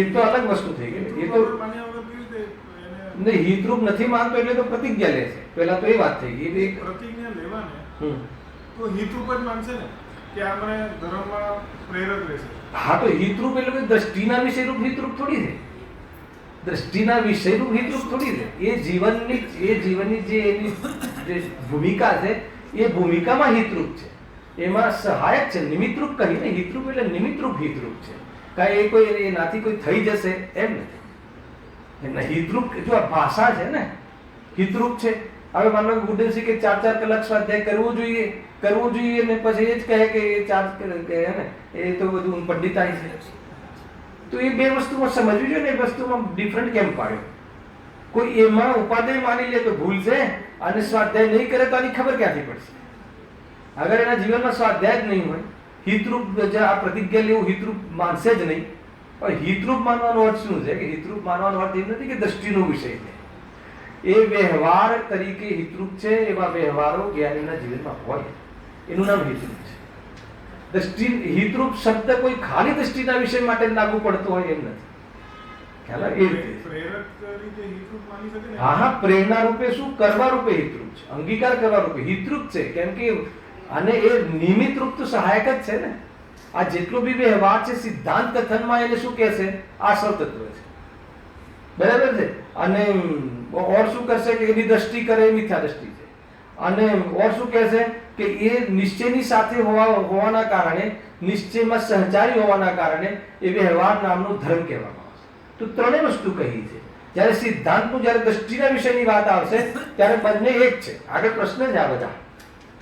એ તો અલગ વસ્તુ થઈ ગઈ. એ તો માન્યા વગર કેવી રીતે નહીં, હિતરૂપ નથી માનતો એટલે તો પ્રતિજ્ઞા લે છે. પહેલા તો એ વાત થઈ ગઈ. પ્રતિજ્ઞા લેવાને તો હિતરૂપ જ માનશે ને કે આ મને ધર્મમાં પ્રેરક રહેશે. હા, તો હિતરૂપ એટલે કે દ્રષ્ટિના વિષયરૂપ હિતરૂપ થોડી છે, દ્રષ્ટિના વિષયરૂપ હિતરૂપ થોડી છે. એ જીવનની જે એની જે ભૂમિકા છે એ ભૂમિકામાં હિતરૂપ છે, એમાં સહાયક છે, નિમિત્તરૂપ કહીને. હિતરૂપ એટલે નિમિત્તરૂપ હિતરૂપ છે. કાંઈ એ કોઈ એનાથી કોઈ થઈ જશે એમ નથી. હિતરૂપ જો આ ભાષા છે ને, હિતરૂપ છે. હવે માનો કે ગુડેલસિંહ કે 4 કલાક સ્વાધ્યાય કરવું જોઈએ ને પછી એ જ કહે કે એ 4 કહે ને એ તો બધું પંડિતાઈ છે. તો એ બે વસ્તુમાં સમજવી જોઈએ ને, એ વસ્તુમાં ડિફરન્ટ કેમ પાડ્યો? કોઈ એમાં ઉપાધ્યાય માની લે તો ભૂલ છે, અને સ્વાધ્યાય નહીં કરે તો આની ખબર ક્યાંથી પડશે? અગર એના જીવનમાં સ્વાધ્યાય જ નહીં હોય, હિતરૂપ આ પ્રતિજ્ઞા લેવું હિતરૂપ માનશે જ નહીં. પણ હિતરૂપ માનવાનો અર્થ શું છે? કે હિતરૂપ માનવાનો અર્થ એ નથી કે દ્રષ્ટિનો વિષય છે, એ વ્યવહાર તરીકે હિતરૂપ છે. એવા વ્યવહારો જ્ઞાનીના જીવનમાં હોય, એનું નામ હિતરૂપ છે. દ્રષ્ટિ હિતરૂપ શબ્દ કોઈ ખાલી દ્રષ્ટિના વિષય માટે લાગુ પડતો હોય એમ નથી. ખ્યાલ આવે? એ પ્રેરક તરીકે હિતરૂપ માની શકે ને? હા, પ્રેરણા રૂપે શું કરવા રૂપે હિતરૂપ છે, અંગીકાર કરવા રૂપે હિતરૂપ છે. કેમ કે અને એ નિમિત્ત રૂપ તો સહાયક જ છે ને. આ જેટલો બી વ્યવહાર છે સિદ્ધાંત કથનમાં એને શું કહે છે? આશ્રવ તત્વ છે, બરાબર છે. અને ઓર શું કરશે કે એની દ્રષ્ટિ કરે એ મિથ્યા દ્રષ્ટિ છે. અને ઓર શું કહે છે કે એ નિશ્ચયની સાથે હોવાના કારણે, નિશ્ચયમાં સહચારી હોવાના કારણે એ વ્યવહાર નામનો ધર્મ કહેવામાં આવશે. તો ત્રણેય વસ્તુ કહી છે. જ્યારે સિદ્ધાંતનું જ્યારે દ્રષ્ટિના વિષયની વાત આવશે ત્યારે બંને એક છે. આગળ પ્રશ્ન જ આ બધા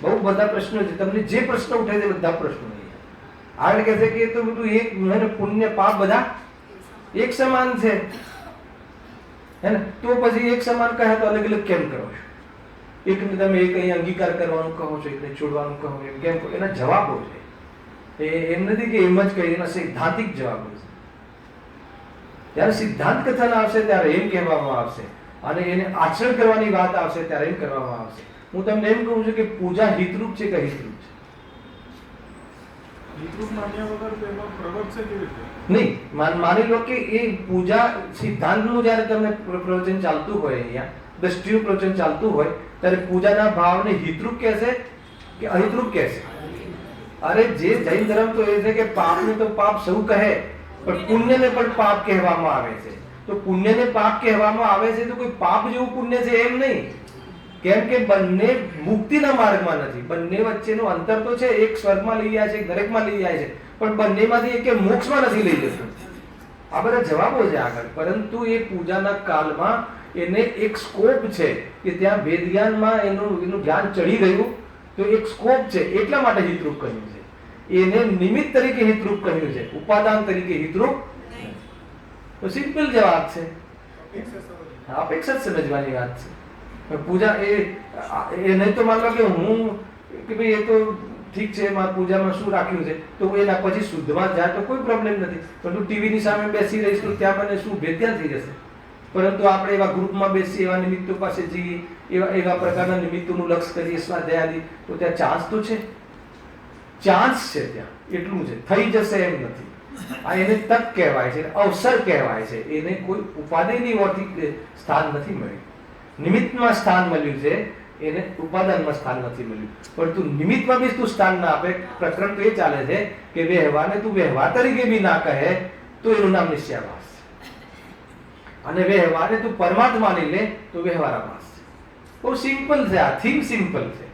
બહુ બધા પ્રશ્નો છે. તમને જે પ્રશ્ન ઉઠે છે બધા પ્રશ્નો આગળ કહે છે કે એ તો બધું એક, પુણ્ય પાપ બધા એક સમાન છે, હે ને? તો પછી એક સમાન કહે તો અલગ અલગ કેમ કરો છો? એકને તમે એક અહીં અંગીકાર કરવાનું કહો છો, એકને છોડવાનું કહો, એમ કેમ કહો? એના જવાબો છે. એમ નથી કે એમ જ કહી, એના સૈદ્ધાંતિક જવાબો છે. જ્યારે સિદ્ધાંત કથન આવશે ત્યારે એમ કહેવામાં આવશે, અને એને આચરણ કરવાની વાત આવશે ત્યારે એમ કરવામાં આવશે. હું તમને એમ કહું છું કે પૂજા હિતરૂપ છે કે હિતરૂપ છે? હિતરૂપ માન્યા વગર તેમાં પ્રવર્તશે કેવી રીતે? નહીં, માની લો કે એ પૂજા સિદ્ધાંતનું જ્યારે તમને પ્રવચન ચાલતું હોય, અહીંયા દ્રષ્ટિનું પ્રવચન ચાલતું હોય ત્યારે પૂજાના ભાવને હિતરૂપ કહેશે કે અહિતરૂપ કહેશે? અરે જે જૈન ધર્મ તો એ છે કે પાપને તો પાપ સૌ કહે, પણ પુણ્યને પણ પાપ કહેવામાં આવે છે. તો પુણ્યને પાપ કહેવામાં આવે છે તો કોઈ પાપ જેવું પુણ્ય છે એમ નહીં. કેમ કે બંને મુક્તિના માર્ગમાં નથી. બંને વચ્ચેનું અંતર તો છે, એક સ્વર્ગમાં લઈ જાય છે, એક નરકમાં લઈ જાય છે, પણ બંનેમાંથી એક મોક્ષમાં નથી લઈ જતો. આ બધા જવાબો છે આગળ. પરંતુ એ પૂજાના કાળમાં એને એક સ્કોપ છે કે ત્યાં વેદ જ્ઞાનમાં એનું જ્ઞાન ચડી ગયું, તો એક સ્કોપ છે, એટલા માટે હિતરૂપ કહ્યું છે. એને નિમિત્ત તરીકે હિતરૂપ કહ્યું છે, ઉપાદાન તરીકે હિતરૂપ. તો સિમ્પલ જવાબ છે, અપેક્ષા સમજવાની વાત છે. પૂજા એ નહીં તો માન લો કે હું કે ભાઈ એ તો ઠીક છે, એમાં પૂજામાં શું રાખ્યું છે તો એના પછી શુદ્ધમાં જાય તો કોઈ પ્રોબ્લેમ નથી. પરંતુ ટીવીની સામે બેસી રહીશ તો ત્યાં મને શું ભેદ્યા થઈ જશે. પરંતુ આપણે એવા ગ્રુપમાં બેસી એવા નિમિત્તો પાસે જઈએ, એવા પ્રકારના નિમિત્તોનું લક્ષ્ય કરીએ, સ્વાધ્યાય આદિ, તો ત્યાં ચાન્સ તો છે, ચાન્સ છે ત્યાં, એટલું છે. થઈ જશે એમ નથી. આ એને તક કહેવાય છે, અવસર કહેવાય છે. એને કોઈ ઉપાધિની ઓરથી સ્થાન નથી મળ્યું. નિમિત્તમાં સ્થાન મળ્યું છે, એને ઉપાદાનમાં સ્થાન નથી મળ્યું. પરંતુ નિમિત્તમાં બી તું સ્થાન ના આપે, પ્રકરણ તો એ ચાલે છે કે વ્યવહારને તું વ્યવહાર તરીકે બી ના કહે તો એનું નામ નિશ્ચયાભાસ છે. અને વ્યવહારને તું પરમાત્મા માની લે તો વ્યવહારાભાસ છે. બહુ સિમ્પલ છે, આ થીમ સિમ્પલ છે.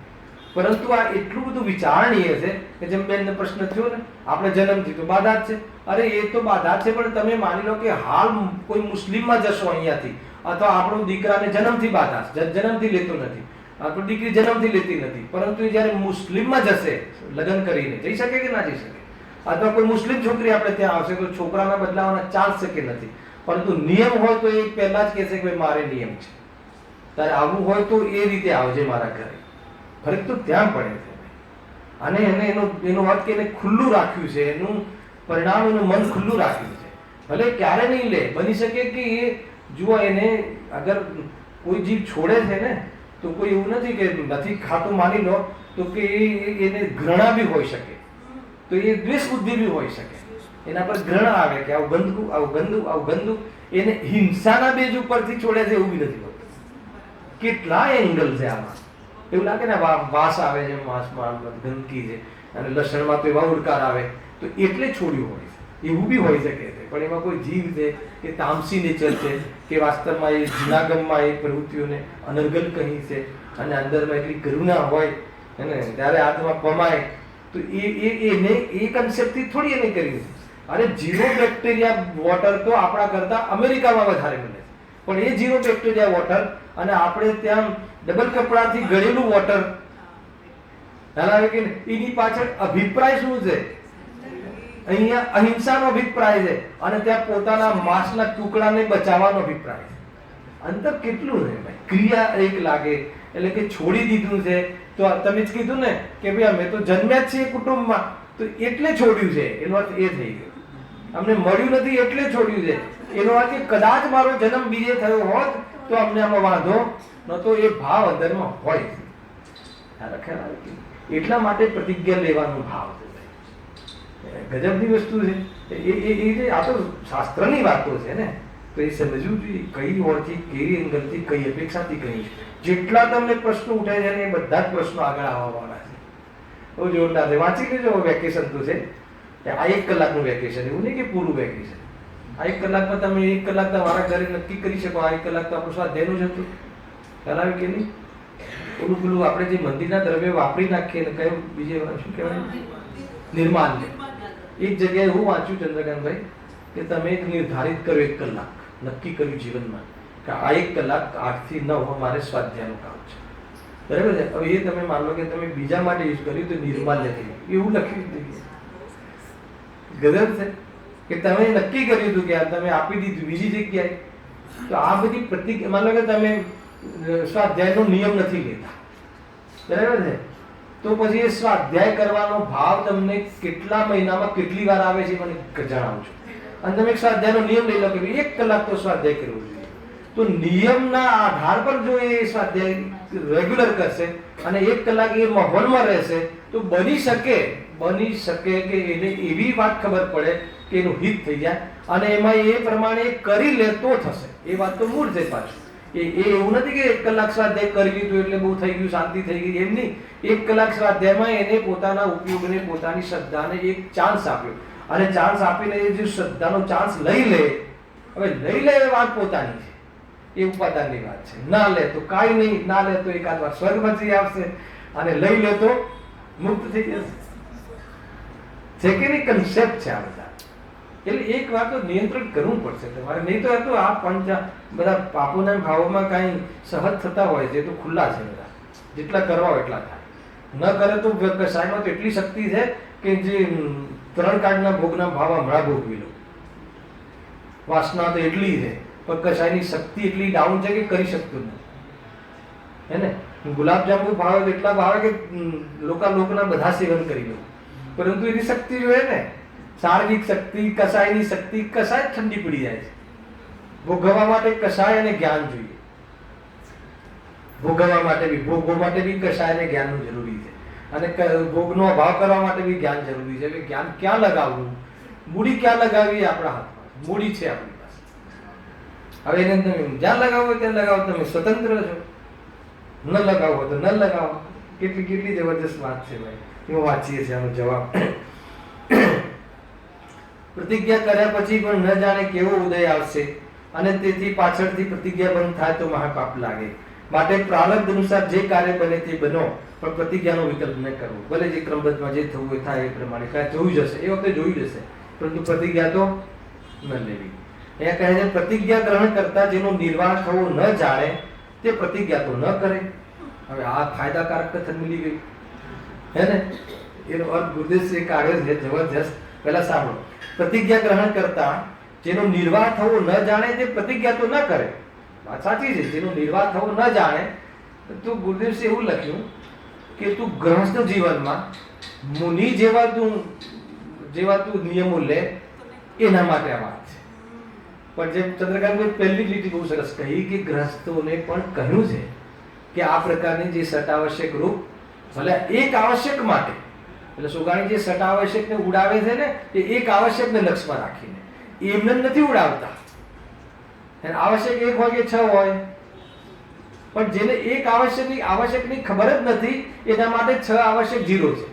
પરંતુ આ એટલું બધું વિચારણીય છે કે જેમ બેનને પ્રશ્ન થયો ને, આપણે જન્મથી તો બાધા જ છે. અરે એ તો બાધા છે, પણ તમે માની લો કે હાલ કોઈ મુસ્લિમમાં જશો અહીંયાથી, અથવા આપણો દીકરાને જન્મથી બાધા છે, જન્મથી લેતો નથી, આપણું દીકરી જન્મથી લેતી નથી, પરંતુ એ જ્યારે મુસ્લિમમાં જશે લગ્ન કરીને, જઈ શકે કે ના જઈ શકે? અથવા કોઈ મુસ્લિમ છોકરી આપણે ત્યાં આવશે તો છોકરાના બદલાવાના ચાન્સ છે કે નથી? પરંતુ નિયમ હોય તો એ પહેલા જ કહેશે કે ભાઈ મારે નિયમ છે, તારે આવવું હોય તો એ રીતે આવજે મારા ઘરે. ફરક તો ત્યાં પડે છે. અને એને એનો અર્થ કે એને ખુલ્લું રાખ્યું છે, એનું પરિણામ એનું મન ખુલ્લું રાખ્યું છે. ભલે ક્યારે નહીં લે, બની શકે કે એ જુઓ, એને અગર કોઈ જીવ છોડે છે ને તો કોઈ એવું નથી કે નથી ખાતું માની લો તો કે એને ઘૃણા બી હોઈ શકે, તો એ દ્વેષ બુદ્ધિ બી હોઈ શકે, એના પર ઘૃણા આવે કે આવું ગંદુ આવું ગંદુ આવું ગંદુ. એને હિંસાના બેજ ઉપરથી છોડે છે એવું બી નથી હોતું. કેટલા એંગલ છે આમાં. એવું લાગે ને વાસ આવે છે, માંસમાં ગંદકી છે, અને લસણમાં તો એવા ઉડકાર આવે તો એટલે છોડ્યું હોય છે, એવું બી હોઈ શકે છે. પણ એમાં કોઈ જીવ છે કે તામસી નેચર છે કે વાસ્તવમાં એ જુનાગમમાં એ પ્રવૃત્તિઓને અનર્ગલ કહી છે, અને અંદરમાં એટલી કરુણા હોય અને ત્યારે આત્મા પમાય તો એને એ કન્સેપ્ટથી થોડી એને કરી છે. અરે ઝીરો બેક્ટેરિયા વોટર તો આપણા કરતા અમેરિકામાં વધારે મળે છે, પણ એ ઝીરો બેક્ટેરિયા વોટર અને આપણે ત્યાં ડબલ કપડાથી ગળેલું વોટર, એની પાછળ અભિપ્રાય શું છે? અહીંયા અહિંસાનો અભિપ્રાય છે, અને ત્યાં પોતાના માંસના ટુકડાને બચાવવાનો અભિપ્રાય છે. અંતર કેટલું છે ભાઈ? ક્રિયા એક લાગે એટલે કે છોડી દીધું છે. તો તમે જ કીધું ને કે ભાઈ અમે તો જન્મ્યા જ છીએ કુટુંબમાં, તો એટલે છોડ્યું છે, એનો અર્થ એ થઈ ગયો. અમને મળ્યું નથી એટલે છોડ્યું છે. એનો અર્થ કદાચ મારો જન્મ બીજે થયો હોત તો અમને આમાં વાંધો ન તો. એ ભાવ અંદરમાં હોય. ખ્યાલ આવે કે એટલા માટે પ્રતિજ્ઞા લેવાનો ભાવ છે. ગજબની વસ્તુ છે એ આ તો શાસ્ત્રની વાતો છે ને, તો એ સમજવું જોઈએ કઈ ઓળથી કેવી એંગલથી કઈ અપેક્ષાથી કહી છે. જેટલા તમને પ્રશ્નો ઉઠાય છે ને એ બધા જ પ્રશ્નો આગળ આવવાના છે. બહુ જોરદાર છે. વાંચી લેજો. વેકેશન તો છે, આ 1 કલાકનું વેકેશન, એવું નહીં કે પૂરું વેકેશન. આ 1 કલાકમાં તમે 1 કલાક તમારા ઘરે નક્કી કરી શકો. આ 1 કલાક તો આપણું સ્વાધ્યાયનું જ હતું. ખ્યાલ આવે કે નહીં? ઓલું પેલું આપણે જે મંદિરના દ્રવ્ય વાપરી નાખીએ ને કયું બીજે શું કહેવાય, નિર્માણ. એક જગ્યાએ હું વાંચ્યું ચંદ્રકાંતભાઈ કે તમે એક નિર્ધારિત કર્યો 1 કલાક નક્કી કર્યું જીવનમાં કે આ 1 કલાક 8 થી 9 અમારે સ્વાધ્યાયનું કામ છે. બરાબર છે? હવે એ તમે માનો કે તમે બીજા માટે યુઝ કર્યું તો નિર્માલ્ય થઈ એવું લખ્યું દીધું. ગજબ છે કે તમે નક્કી કર્યું હતું કે તમે આપી દીધું બીજી જગ્યાએ. તો આ બધી પ્રતિક માનો કે તમે સ્વાધ્યાયનો નિયમ નથી લેતા, બરાબર છે? તો પછી એ સ્વાધ્યાય કરવાનો ભાવ તમને કેટલા મહિનામાં કેટલી વાર આવે છે મને જણાવજો. અને તમે સ્વાધ્યાયનો નિયમ લઈ લો કે 1 કલાક તો સ્વાધ્યાય કરવો જોઈએ. તો નિયમના આધાર પર જો એ સ્વાધ્યાય રેગ્યુલર કરશે અને 1 કલાક એ માહોલમાં રહેશે તો બની શકે કે એને એવી વાત ખબર પડે કે એનું હિત થઈ જાય, અને એમાં એ પ્રમાણે કરી લે તો થશે. એ વાત તો મૂળ છે પાછું. એ એવું નથી કે 1 કલાક સ્વાધ્યાય કરી લીધું એટલે બહુ થઈ ગયું, શાંતિ થઈ ગઈ, એમ નહીં. 1 કલાક સ્વાધ્યાયમાં એને પોતાના ઉપયોગને, પોતાની શ્રદ્ધાને એક ચાન્સ આપ્યો, અને ચાન્સ આપીને એ જે શ્રદ્ધાનો ચાન્સ લઈ લે, હવે લઈ લે એ વાત પોતાની છે, એ ઉપાદાનની વાત છે. ના લે તો કાંઈ નહીં, ના લે તો એકાદ વાર સ્વર્ગમાં જઈ આવશે, અને લઈ લે તો મુક્ત થઈ જશે. છે કે નહીં? કન્સેપ્ટ છે આ બધા. એટલે એક વાર તો નિયંત્રણ કરવું પડશે તમારે, નહીં તો આ તો આ પંચ બધા પાપોના ભાવોમાં કાંઈ સહજ થતા હોય છે તો ખુલ્લા છે બધા, જેટલા કરવા હોય એટલા થાય. ન કરે તો કસાયમાં તો એટલી શક્તિ છે કે જે 3 કાળના ભોગના ભાવ હમણાં ભોગવી લો. વાસના તો એટલી છે પણ કસાયની શક્તિ એટલી ડાઉન છે કે કરી શકતું નથી. હે ને? ગુલાબજાંબુ ભાવે એટલા ભાવે કે લોકના બધા સેવન કરી લો, પરંતુ એની શક્તિ જોઈએ ને, શારીરિક શક્તિ, કસાયની શક્તિ. કસાય ઠંડી પડી જાય છે. ભોગવવા માટે કસાય અને જ્ઞાન જોઈએ. ભોગવવા માટે બી, ભોગવો માટે બી કસાય અને જ્ઞાનનું જરૂરી છે, અને ભોગનો અભાવ કરવા માટે બી જ્ઞાન જરૂરી છે. એટલે જ્ઞાન ક્યાં લગાવવું મૂડી ક્યાં લગાવી એ આપણા હાથમાં, મૂડી છે આપણી પાસે. હવે એને તમે જ્યાં લગાવો ત્યાં લગાવો, તમે સ્વતંત્ર છો. ન લગાવો તો ન લગાવો. કેટલી કેટલી જબરદસ્ત વાત છે ભાઈ. હું વાંચીએ છીએ આનો જવાબ. પ્રતિજ્ઞા કર્યા પછી પણ ન જાણે કેવો ઉદય આવશે અને તેથી પાછળથી પ્રતિજ્ઞા બંધ થાય તો મહાપાપ લાગે. માટે પ્રારબ્ધ અનુસાર જે કાર્ય બને તે બનો, પણ પ્રતિજ્ઞાનો વિકલ્પ ન કરવો. ભલે જે ક્રમબદ્ધમાં જે થવું હોય થાય એ પ્રમાણે કાંઈ જોયું જશે, એ વખતે જોયું જશે, પરંતુ પ્રતિજ્ઞા તો ન લેવી. અહીંયા કહે છે પ્રતિજ્ઞા ગ્રહણ કરતા જેનો નિર્વાહ થવો ન જાણે તે પ્રતિજ્ઞા તો ન કરે. હવે આ ફાયદાકારક કથન મળી ગઈ હે ને. એનો અર્થ ગુરુદેવશ્રી કાઢ્યો છે જબરજસ્ત. પહેલા સાંભળો, પ્રતિજ્ઞા ગ્રહણ કરતા જેનો નિર્વાહ થવો ન જાણે તે પ્રતિજ્ઞા તો ન કરે. વાત સાચી છે, જેનો નિર્વાહ થવો ન જાણે તો ગુરુદેવશ્રી એવું લખ્યું કે તું ગૃહસ્થ જીવનમાં મુનિ જેવા તું નિયમો લે, એના માટે આ વાત છે. પણ જેમ ચંદ્રકાંત પહેલી લીટી બહુ સરસ કહી કે ગ્રહસ્થોને પણ કહ્યું છે કે આ પ્રકારની જે સટાવશ્યક રૂપ, ભલે એક આવશ્યક માટે, એટલે સુગાણી જે સટાવશ્યક ને ઉડાવે છે ને એ એક આવશ્યક ને લક્ષ્યમાં રાખીને એમને નથી ઉડાવતા. આવશ્યક એક હોય કે 6 હોય, પણ જેને એક આવશ્યકની ખબર જ નથી એના માટે 6 આવશ્યક 0 છે.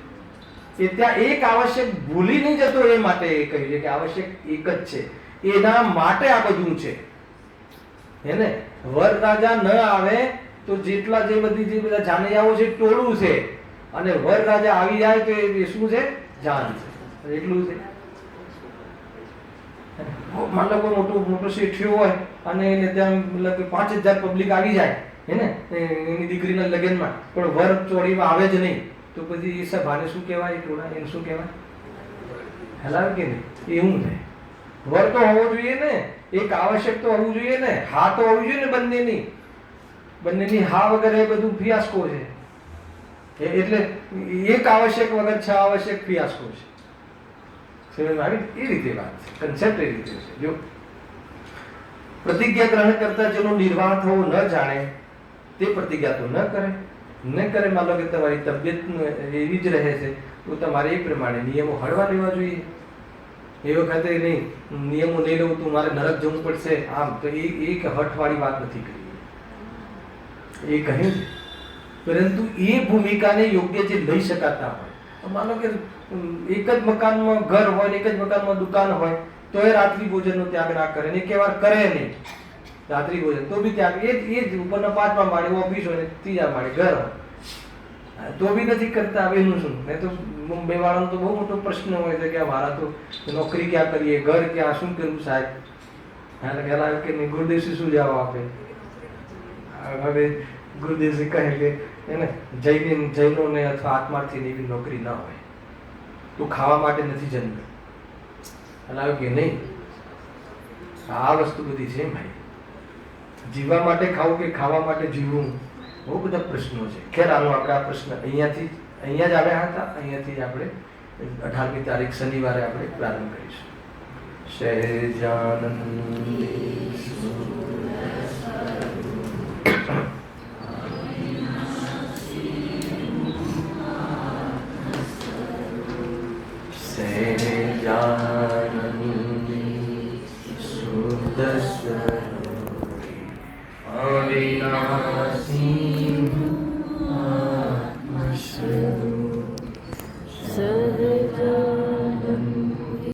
એ ત્યાં એક આવશ્યક ભૂલી નહીં જતો એ માટે એ કહ્યું છે કે આવશ્યક એક જ છે, એના માટે આ બધું છે. હે ને, વર રાજા ન આવે તો જેટલા જે બધા જાનૈયાઓ છે ટોળું છે, અને વર રાજા આવી જાય તો એ શું છે? જાન છે. એટલું છે. માન લો કોઈ મોટો શેઠિયો હોય અને એને ત્યાં મતલબ 5000 પબ્લિક આવી જાય હે ને એની દીકરીના લગ્નમાં, પણ વર ચોરીમાં આવે જ નહીં, તો પછી એ સભાને શું કહેવાય? ટોળા એને શું કહેવાય? હલાવે કે નહીં? એવું છે. વર તો હોવો જોઈએ ને, એક આવશ્યક તો હોવું જોઈએ ને, હા તો હોવી જોઈએ ને બંનેની હા વગર એ બધું ફિયાસ્કો છે. એટલે એક આવશ્યક વગર 6 આવશ્યક ફિયાસ્કો છે. સમજમાં આવી? એ રીતે વાત છે, કન્સેપ્ટ એ રીતે છે. જો પ્રતિજ્ઞા ગ્રહણ કરતા જેનો નિર્વાહ થવો ન જાણે તે પ્રતિજ્ઞા તો ન કરે. માન લો કે તમારી તબિયત એવી જ રહે છે તો તમારે એ પ્રમાણે નિયમો હળવા લેવા જોઈએ. એ વખતે નહીં નિયમો નહીં લઉં તો મારે નરક જવું પડશે, આમ તો એ એક હઠવાળી વાત નથી કરી, એ કહ્યું છે. પરંતુ એ ભૂમિકાને યોગ્ય જે લઈ શકાતા હોય, માનો કે એક જ મકાનમાં ઘર હોય, એક જ મકાનમાં દુકાન હોય, તો એ રાત્રિ ભોજનનો ત્યાગ ના કરે, એક વાર કરે નહીં રાત્રિ ભોજન તો બી ત્યાગ. એ જ ઉપરના 5મા માળે ઓફિસ હોય, 3જા માળે ઘર હોય, તો બી નથી કરતા. હવે એનું શું? નહીં તો મુંબઈ વાળાનો તો બહુ મોટો પ્રશ્ન હોય છે કે મારા તો નોકરી ક્યાં કરીએ, ઘર ક્યાં, શું કરવું સાહેબ? ખ્યાલ કે નહીં? ગુરુદેવશ્રી શું જવાબ આપે? હવે ગુરુદેવશ્રી કહે કે એને જૈનોને અથવા આત્માર્થીને એવી નોકરી ના હોય, તું ખાવા માટે નથી જન્મ્યો. હલાવ્યો કે નહીં? આ વસ્તુ બધી છે ભાઈ. જીવવા માટે ખાવું કે ખાવા માટે જીવવું, બહુ બધા પ્રશ્નો છે. ખેર આનો આપણે આ પ્રશ્ન અહીંયા જ આવ્યા હતા, અહીંયાથી જ આપણે 18મી તારીખ શનિવારે આપણે પ્રારંભ કરીશું. સહેજાનંદ સહેજાનંદ સુદર્શન